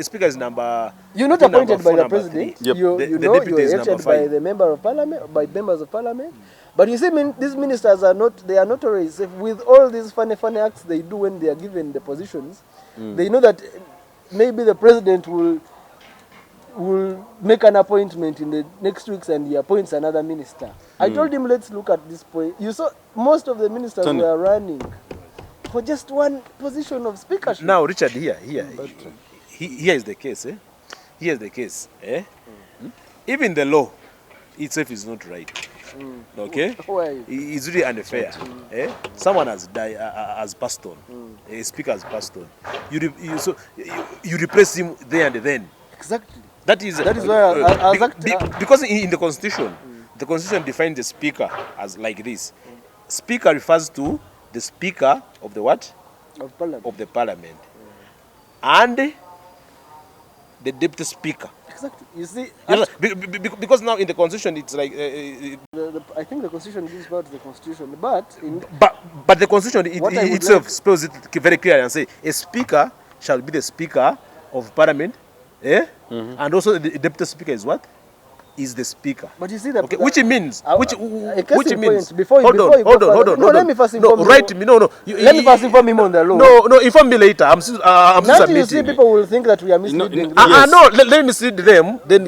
speaker is number. you're not I think number appointed by 4, the number president. 3. Yep. You The know deputy you're is number elected by 5. the member of parliament, by members of parliament. But you see, these ministers are not. They are not always safe with all these funny acts they do when they are given the positions. They know that maybe the president will make an appointment in the next weeks and he appoints another minister. I told him, let's look at this point. You saw most of the ministers Tony. were running for just one position of speakership. Now, Richard, here is the case. Here is the case. Even the law itself is not right. Okay, Why? it's really unfair. Someone has died, has passed on. A speaker has passed on. You replace him there and then. Exactly. That is where I was because in the constitution, the constitution defines the speaker as like this. Speaker refers to the speaker of the what? Of parliament. Of the parliament, and the deputy speaker. Exactly. You see, Because now in the constitution it's like I think the constitution gives power to the constitution, but but the constitution What I would itself like- spells it very clearly and say a speaker shall be the speaker of parliament, and also the deputy speaker is what? Is the speaker. But you see that. Okay, which means a which case in means point, before you hold go on. further- No, let me first inform you. Write me. No. Let me first inform him on the law. No, inform me later. I'm still Now you submitting. see, people will think that we are misleading. no, yes. No, let me see them. Then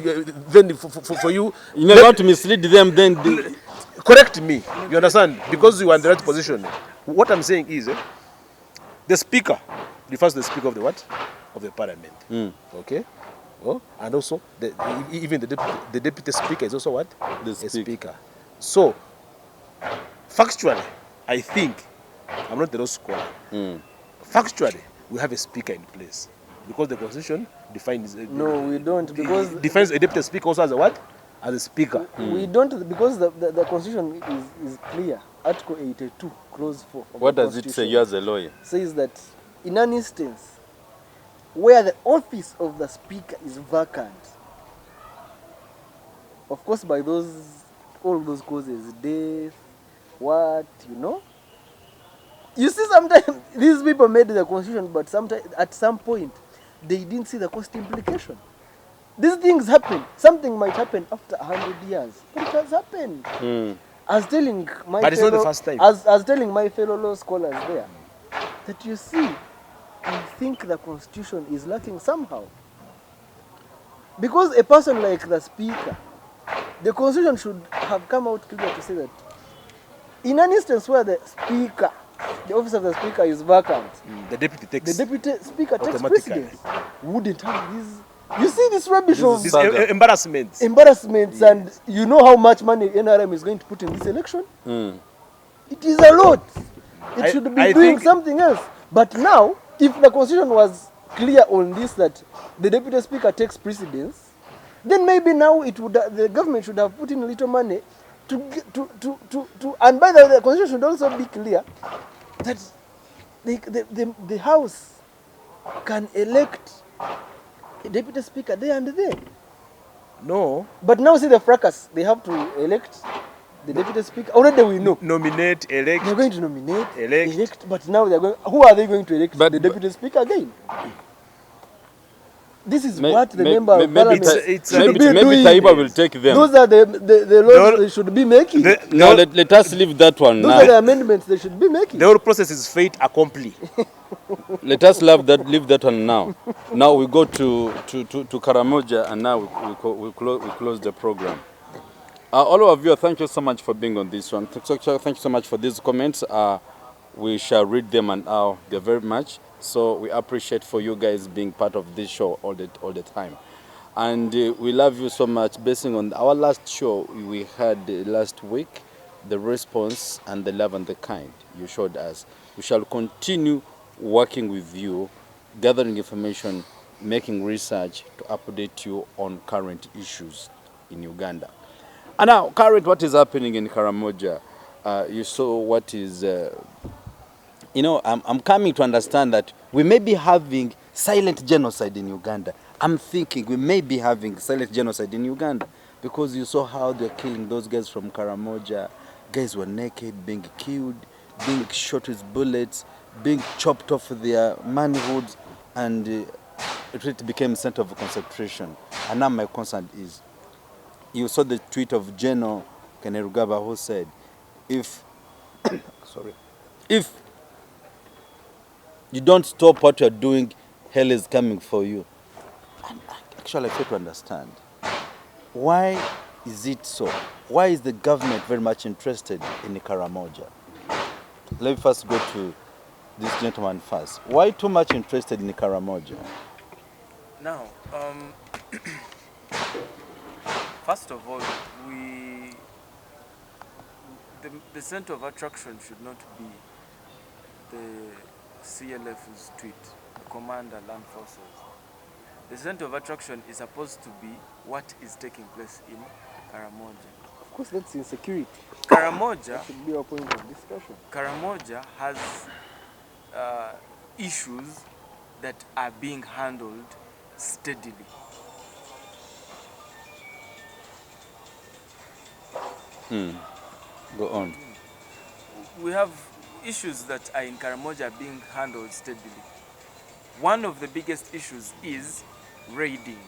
for you, You know, not to mislead them, then correct me. You understand? Because you are in the right position. What I'm saying is, the speaker refers to the speaker of the what? Of the parliament. Okay. Oh, and also even the deputy speaker is also what? The A speaker. speaker. So, factually, I think I'm not the law scholar. Factually, we have a speaker in place because the constitution defines. No, we don't, because defines a deputy speaker also as a what? As a speaker. we don't, because the constitution is clear. Article 82, clause 4. of what the does it say? Constitution You as a lawyer. says that in an instance where the office of the speaker is vacant, of course, by all those causes, death, you see, sometimes these people made the constitution, but sometimes at some point they didn't see the cost implication. These things happen. Something might happen after 100 years, but it has happened. I was telling my But it's not the first time. I was telling my fellow law scholars there that, you see, I think the constitution is lacking somehow. Because a person like the speaker, the constitution should have come out clear to say that in an instance where the office of the speaker is vacant, The deputy takes. the deputy speaker takes Automatically. precedence. Wouldn't have these. You see this rubbish of This embarrassment. embarrassments, and you know how much money NRM is going to put in this election? It is a lot. It should be I doing think- something else. But now, if the constitution was clear on this, that the deputy speaker takes precedence, then maybe now the government should have put in a little money and by the way, the constitution should also be clear that the House can elect a deputy speaker there and there. No. But now see the fracas. They have to elect the deputy speaker. Already we know. Nominate, elect. They're going to nominate, Elect. but now they're going. Who are they going to elect? But- the deputy speaker again. This is May- what the may- member may- of maybe parliament it's- should maybe be doing. Taiba will take them. Those are the laws they should be making. Now let us leave that one Those are the now. amendments they should be making. The whole process is fait accompli. Let us leave that one now. Now we go to Karamoja, and now we close the program. All of you, thank you so much for being on this one. Thank you so much for these comments. We shall read them, and they're very much. So we appreciate for you guys being part of this show all the time. And we love you so much. Basing on our last show we had last week, the response and the love and the kind you showed us. We shall continue working with you, gathering information, making research to update you on current issues in Uganda. And now, current, what is happening in Karamoja? You saw what is... I'm coming to understand that we may be having silent genocide in Uganda. I'm thinking we may be having silent genocide in Uganda because you saw how they're killing those guys from Karamoja. Guys were naked, being killed, being shot with bullets, being chopped off their manhoods, and it really became a center of concentration. And now my concern is, you saw the tweet of General Kainerugaba who said, if if you don't stop what you're doing, hell is coming for you. And actually, I fail to understand. Why is it so? Why is the government very much interested in Karamoja? Let me first go to this gentleman first. Why too much interested in Karamoja? Now, first of all, the center of attraction should not be the CLF's tweet, the Commander Land Forces. The center of attraction is supposed to be what is taking place in Karamoja. Of course, that's insecurity. Karamoja That should be our point of discussion. Karamoja has issues that are being handled steadily. Go on. We have issues that are in Karamoja being handled steadily. One of the biggest issues is raiding.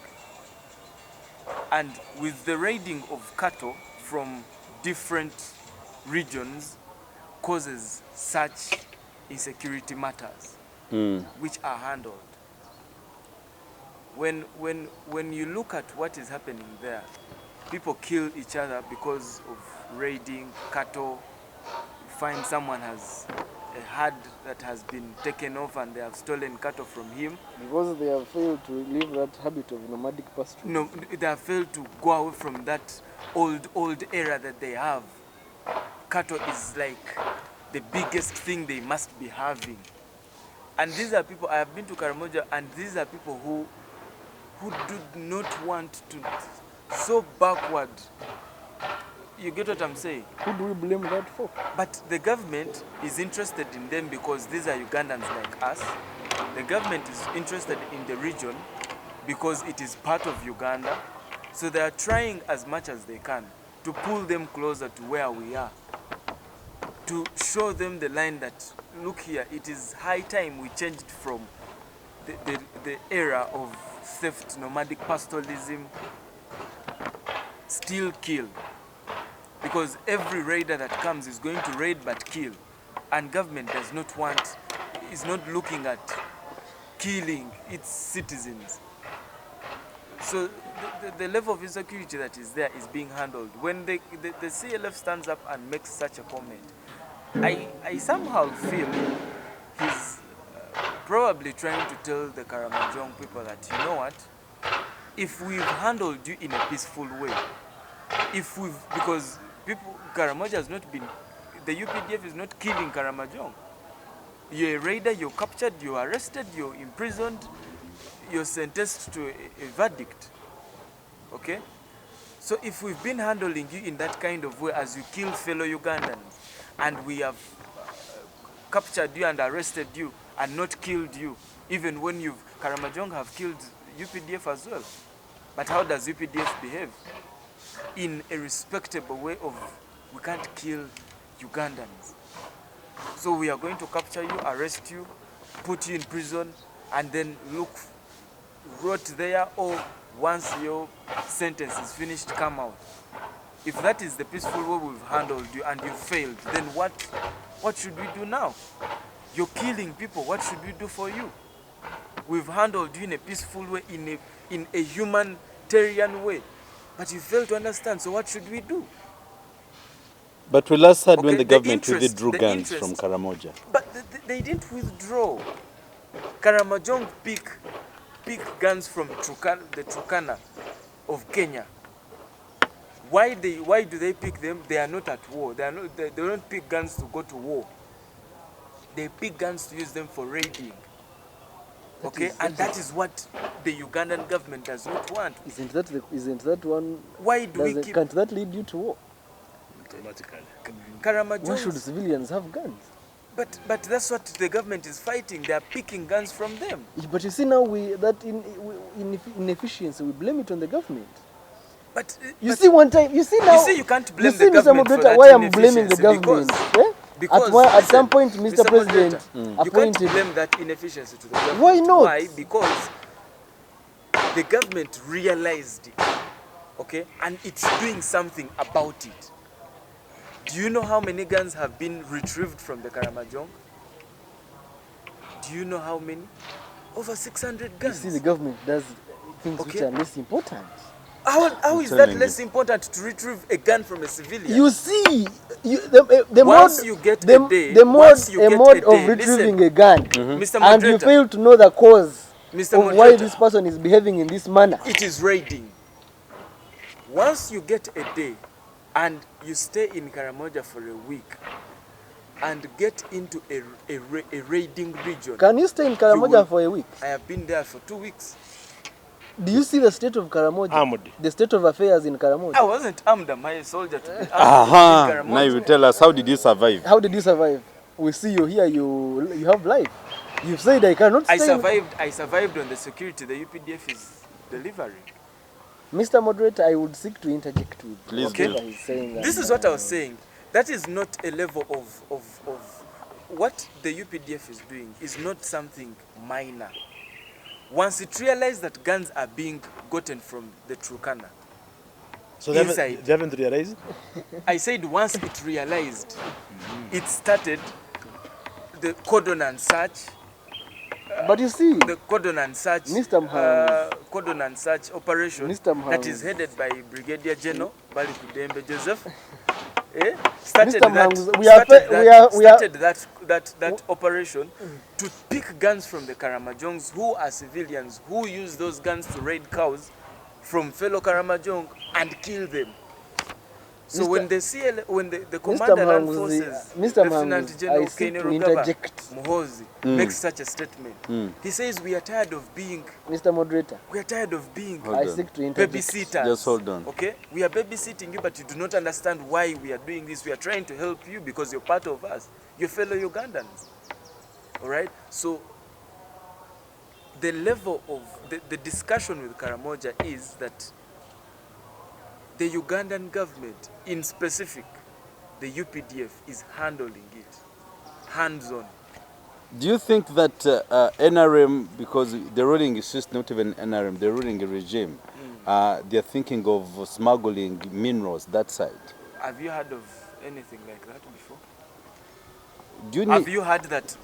And with the raiding of cattle from different regions causes such insecurity matters, which are handled. When you look at what is happening there, people kill each other because of raiding cattle. You find someone has a herd that has been taken off and they have stolen cattle from him. Because they have failed to live that habit of nomadic pastoral. No, they have failed to go away from that old era that they have. Cattle is like the biggest thing they must be having. And these are people, I have been to Karamoja, and these are people who do not want to, so backward. You get what I'm saying? Who do we blame that for? But the government is interested in them because these are Ugandans like us. The government is interested in the region because it is part of Uganda. So they are trying as much as they can to pull them closer to where we are. To show them the line that, look here, it is high time we changed from the era of theft, nomadic pastoralism, still kill. Because every raider that comes is going to raid but kill. And government does not want, is not looking at killing its citizens. So the level of insecurity that is there is being handled. When the CLF stands up and makes such a comment, I somehow feel he's probably trying to tell the Karamojong people that, you know what, if we've handled you in a peaceful way, because people, Karamoja has not been, the UPDF is not killing Karamojong. You're a raider, you're captured, you're arrested, you're imprisoned, you're sentenced to a verdict. Okay? So if we've been handling you in that kind of way as you kill fellow Ugandans, and we have captured you and arrested you and not killed you, even when Karamojong have killed UPDF as well. But how does UPDF behave? In a respectable way of, we can't kill Ugandans. So we are going to capture you, arrest you, put you in prison, and then look, rot there, or once your sentence is finished, come out. If that is the peaceful way we've handled you and you failed, then what should we do now? You're killing people, what should we do for you? We've handled you in a peaceful way, in a humanitarian way. But you fail to understand, so what should we do? But we last heard when Okay, the government interest- withdrew the guns interest- from Karamoja. But they didn't withdraw. Karamojong pick guns from the Turkana of Kenya. Why do they pick them? They are not at war. They don't pick guns to go to war. They pick guns to use them for raiding. Okay, and that is what the Ugandan government does not want. Isn't that one? Why do we keep Can't that lead you to war? Automatically. Why should Karamojong? civilians have guns? But that's what the government is fighting. They are picking guns from them. But you see now, inefficiency, we blame it on the government. But You see one time, you see now, you see, you can't blame you see, the Mr. government for Moderator, that why I'm blaming the government. inefficiency Eh? because At some point, Mr. Mr. President Moderator, you can't appointed. blame that inefficiency to the government. Why not? Why? Because the government realized it, okay, and it's doing something about it. Do you know how many guns have been retrieved from the Karamojong? Do you know how many? Over 600 You guns. see, the government does things which Okay. are less important. How is that telling less important to retrieve a gun from a civilian? You see, the Once mode, you get the, a day, the mode, once you a get mode a of day, retrieving listen, a gun, Mr. and you Moderator, fail to know the cause Mr. of why Moderator, this person is behaving in this manner. it is raiding. Once you get a day and you stay in Karamoja for a week and get into a raiding region. Can you stay in will- Karamoja for a week? I have been there for 2 weeks. Do you see the state of Karamoja? Armored. The state of affairs in Karamoja? I wasn't armed, am I a soldier to be armed Aha. in Karamoja? Now you tell us, how did you survive? How did you survive? We see you here, you have life. You've said I cannot stay. I survived on the security the UPDF is delivering. Mr. Moderator, I would seek to interject with Please whatever do. he's saying. This is what I was saying. That is not a level of what the UPDF is doing is not something minor. Once it realized that guns are being gotten from the Turkana, So they inside. haven't realized? I said once it realized, it started the cordon and search. But you see, The cordon and search, Mr. Mhanz. cordon and search operation Mr. Mhanz. that is headed by Brigadier General Bali Kudembe Joseph. Started Mr. that, Mhanz, we are started that operation to pick guns from the Karamojongs who are civilians who use those guns to raid cows from fellow Karamojong and kill them. So Mr. when the Commander Land Mhanz, Forces, Mr. Lieutenant Mhanz, General I seek Kene to Rugaba interject. Muhozi makes such a statement. He says we are tired of being Mr. Moderator, Hold I on. seek to interject. babysitters. Just hold on. Okay? We are babysitting you, but you do not understand why we are doing this. We are trying to help you because you're part of us. You're fellow Ugandans. All right? So the level of the discussion with Karamoja is that the Ugandan government, in specific, the UPDF, is handling it. Hands-on. Do you think that NRM, because the ruling is just not even NRM, the ruling regime, they're thinking of smuggling minerals that side? Have you heard of anything like that before? Do you Have need, you heard that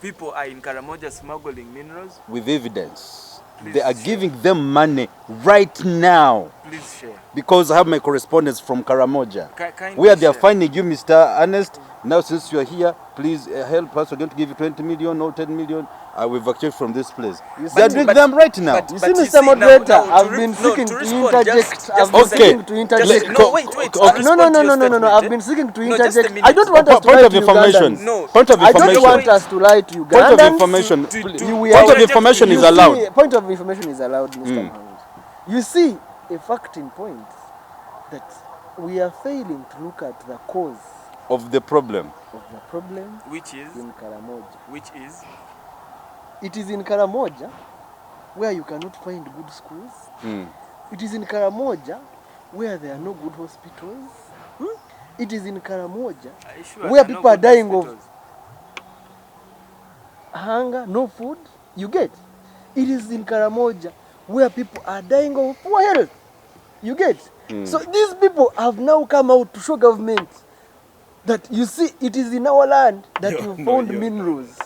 people are in Karamoja smuggling minerals? with evidence, Please they are share. giving them money right now, Please share. because I have my correspondence from Karamoja, Kindly where they are share. finding you, Mr. Ernest. Now, since you are here, please help us. We're going to give you 20 million or 10 million. We've evacuated from this place. They are doing them right now. but- You But see, you Mr. see, now- Moderator, now to I've re- been no, seeking to to respond, interject. just I've a been second. seeking to interject. Just, no, wait. Okay. I'll respond to your No. statement, I've eh? been seeking to No, just a interject. minute. I don't want us to Point lie of to information. Ugandans. No. Point of I don't information. want us to lie to Ugandans. Point of information. to- Pl- to- we Point are- of information You is see, allowed. point of information is allowed, Mr. Mhanz. You see, a fact in point that we are failing to look at the cause Of the problem. of the problem Which is, in Karamoja. it is in Karamoja where you cannot find good schools. It is in Karamoja where there are no good hospitals. It is in Karamoja where people are dying of hunger, no food. You get? It is in Karamoja where people are dying of poor health. You get? So these people have now come out to show government that, you see, it is in our land that you found minerals.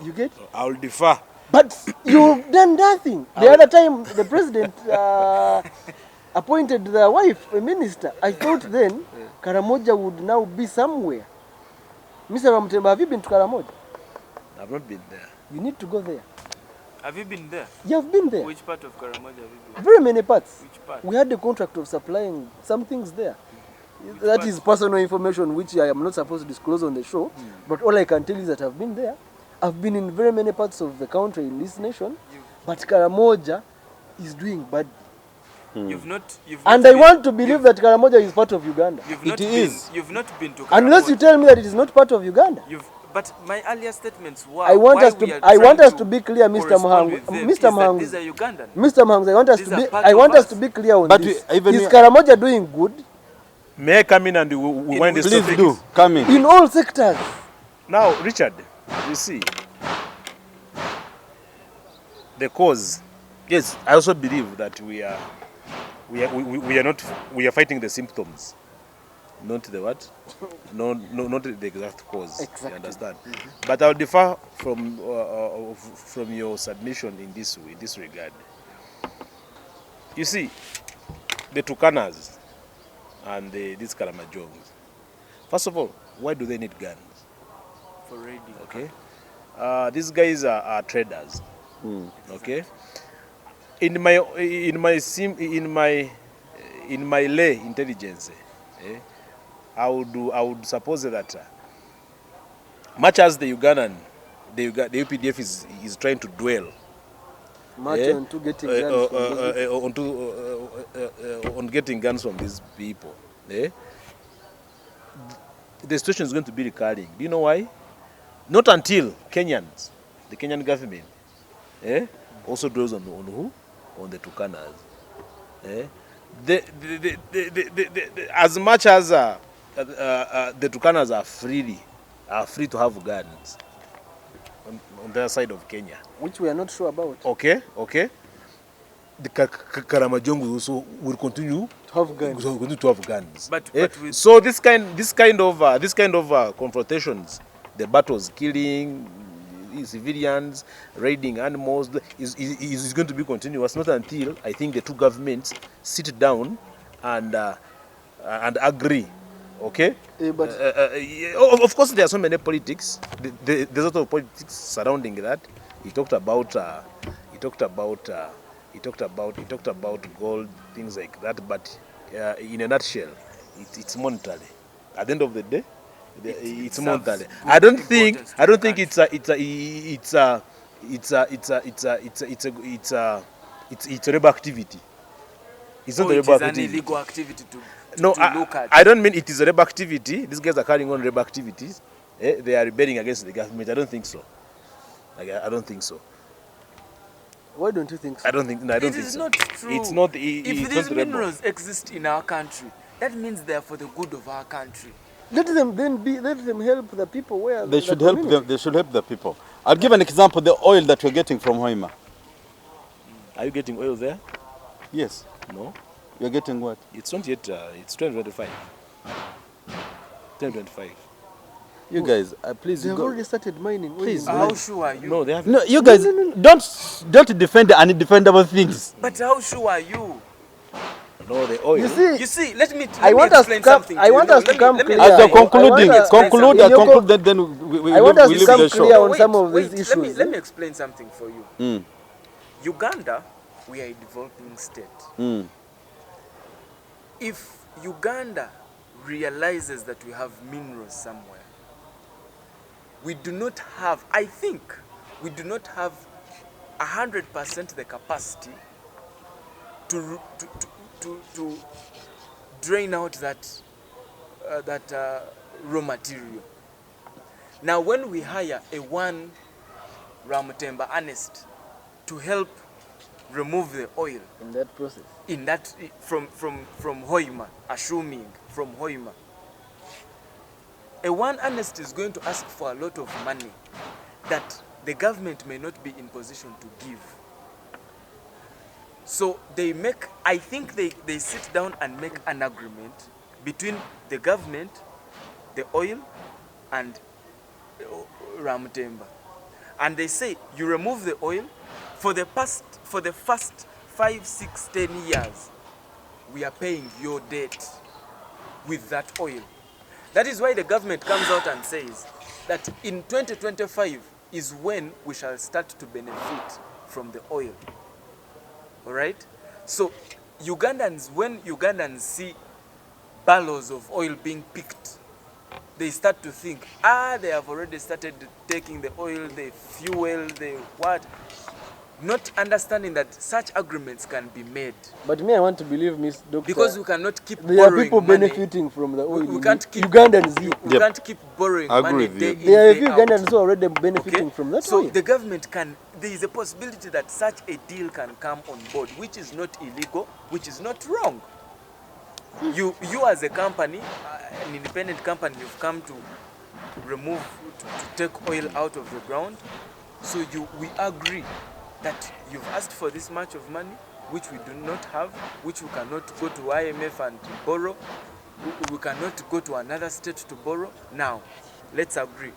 You get? I'll defer. But you've done nothing. The other time the president appointed the wife a minister, I thought then Karamoja would now be somewhere. Mr. Ramtemba, have you been to Karamoja? I've not been there. You need to go there. Have you been there? You have been there. Which part of Karamoja have you been? Very many parts. Which part? We had the contract of supplying some things there. That is personal information which I am not supposed to disclose on the show. But all I can tell you is that I've been there. I've been in very many parts of the country in this nation. But Karamoja is doing bad. You've not And I want to believe that Karamoja is part of Uganda. You've not It been, is. You've not been to Karamoja. Unless you tell me that it is not part of Uganda. But my earlier statements were I want why us we to are I want trying us to be clear, Mr. correspond Mahang. with them Mr. is that Mahang. these are Ugandan. Mr. Mahang, I want us These to are be part I of want us us. to be clear on But this. even Is we- Karamoja doing good? May I come in and we In wind this which Please topic? do. Come in. In all sectors. Now, Richard, you see, the cause. Yes, I also believe that we are fighting the symptoms, not the what? Not the exact cause. Exactly. You understand? But I'll differ from your submission in this regard. You see, the Tukanas and these Karamajongs. First of all, why do they need guns? For raiding. Okay, these guys are traders. Okay, in my lay intelligence, I would suppose that much as the UPDF is trying to dwell March on to getting guns from those on getting guns from these people, the situation is going to be recurring. Do you know why? Not until the Kenyan government, also dwells on who? On the Tukanas. As much as the Tukanas are free to have guns on their side of Kenya. which we are not sure about. Okay. The Karamajong also will continue To have guns. to have guns. But with- So this kind of confrontations, the battles, killing civilians, raiding animals, is going to be continuous. Not until I think the two governments sit down and agree. Okay. But Of course, there are so many politics. There's a lot of politics surrounding that. He talked about gold, things like that. But in a nutshell, it's monetary. At the end of the day, it's serves monetary. good I don't think importance to the it's a rebel activity. It's not a it rebel is an activity. illegal activity to No, look at. I don't mean it is a rebel activity. These guys are carrying on rebel activities. They are rebelling against the government. I don't think so. I don't think so. why don't you think so? I don't think. No, I don't It think is so. not true. It's not. If It's these not rebel. minerals exist in our country, that means they are for the good of our country. Let them help the people where They the should help community. them. They should help the people. I'll give an example. The oil that we're getting from Hoima. Are you getting oil there? Yes. No. You're getting what? It's not yet. It's 2025. 2025. You guys, please They you have go. already started mining. Please, oil. How sure are you? No, they have. No, you guys, don't defend the undefendable things. But how sure are you? No, the oil. You see, You see, let me I want us explain to come. something. I want us to come let me clear. As you're explain. concluding, I want us- conclude, Yoko, conclude, then we I want us we to leave come the show. clear on Wait, some of wait, these let me, issues. let me explain something for you. Mm, Uganda, we are a developing state. mm. If Uganda realizes that we have minerals somewhere, we do not have, I think, we do not have 100% the capacity to drain out that raw material. Now, when we hire a one Ramutemba honest to help remove the oil In that process, in that from Hoima, assuming from Hoima, a one honest is going to ask for a lot of money that the government may not be in position to give. So I think they sit down and make an agreement between the government, the oil, and Ramutemba. And they say, you remove the oil, for the first 5, 6, 10 years, we are paying your debt with that oil. That is why the government comes out and says that in 2025 is when we shall start to benefit from the oil. All right? So Ugandans, when Ugandans see barrels of oil being picked, they start to think, they have already started taking the oil, the fuel, the what. not understanding that such agreements can be made. But me, I want to believe, Miss Doctor. Because we cannot keep there are borrowing people money. benefiting from the oil. We can't keep Ugandans here. We Yep. can't keep borrowing I agree money with day you. in, There are a day few out. Ugandans who are already benefiting from that So oil. the government can, there is a possibility that such a deal can come on board, which is not illegal, which is not wrong. You as a company, an independent company, you've come to remove, to take oil out of the ground. So we agree that you've asked for this much of money, which we do not have, which we cannot go to IMF and borrow. We cannot go to another state to borrow. Now, let's agree.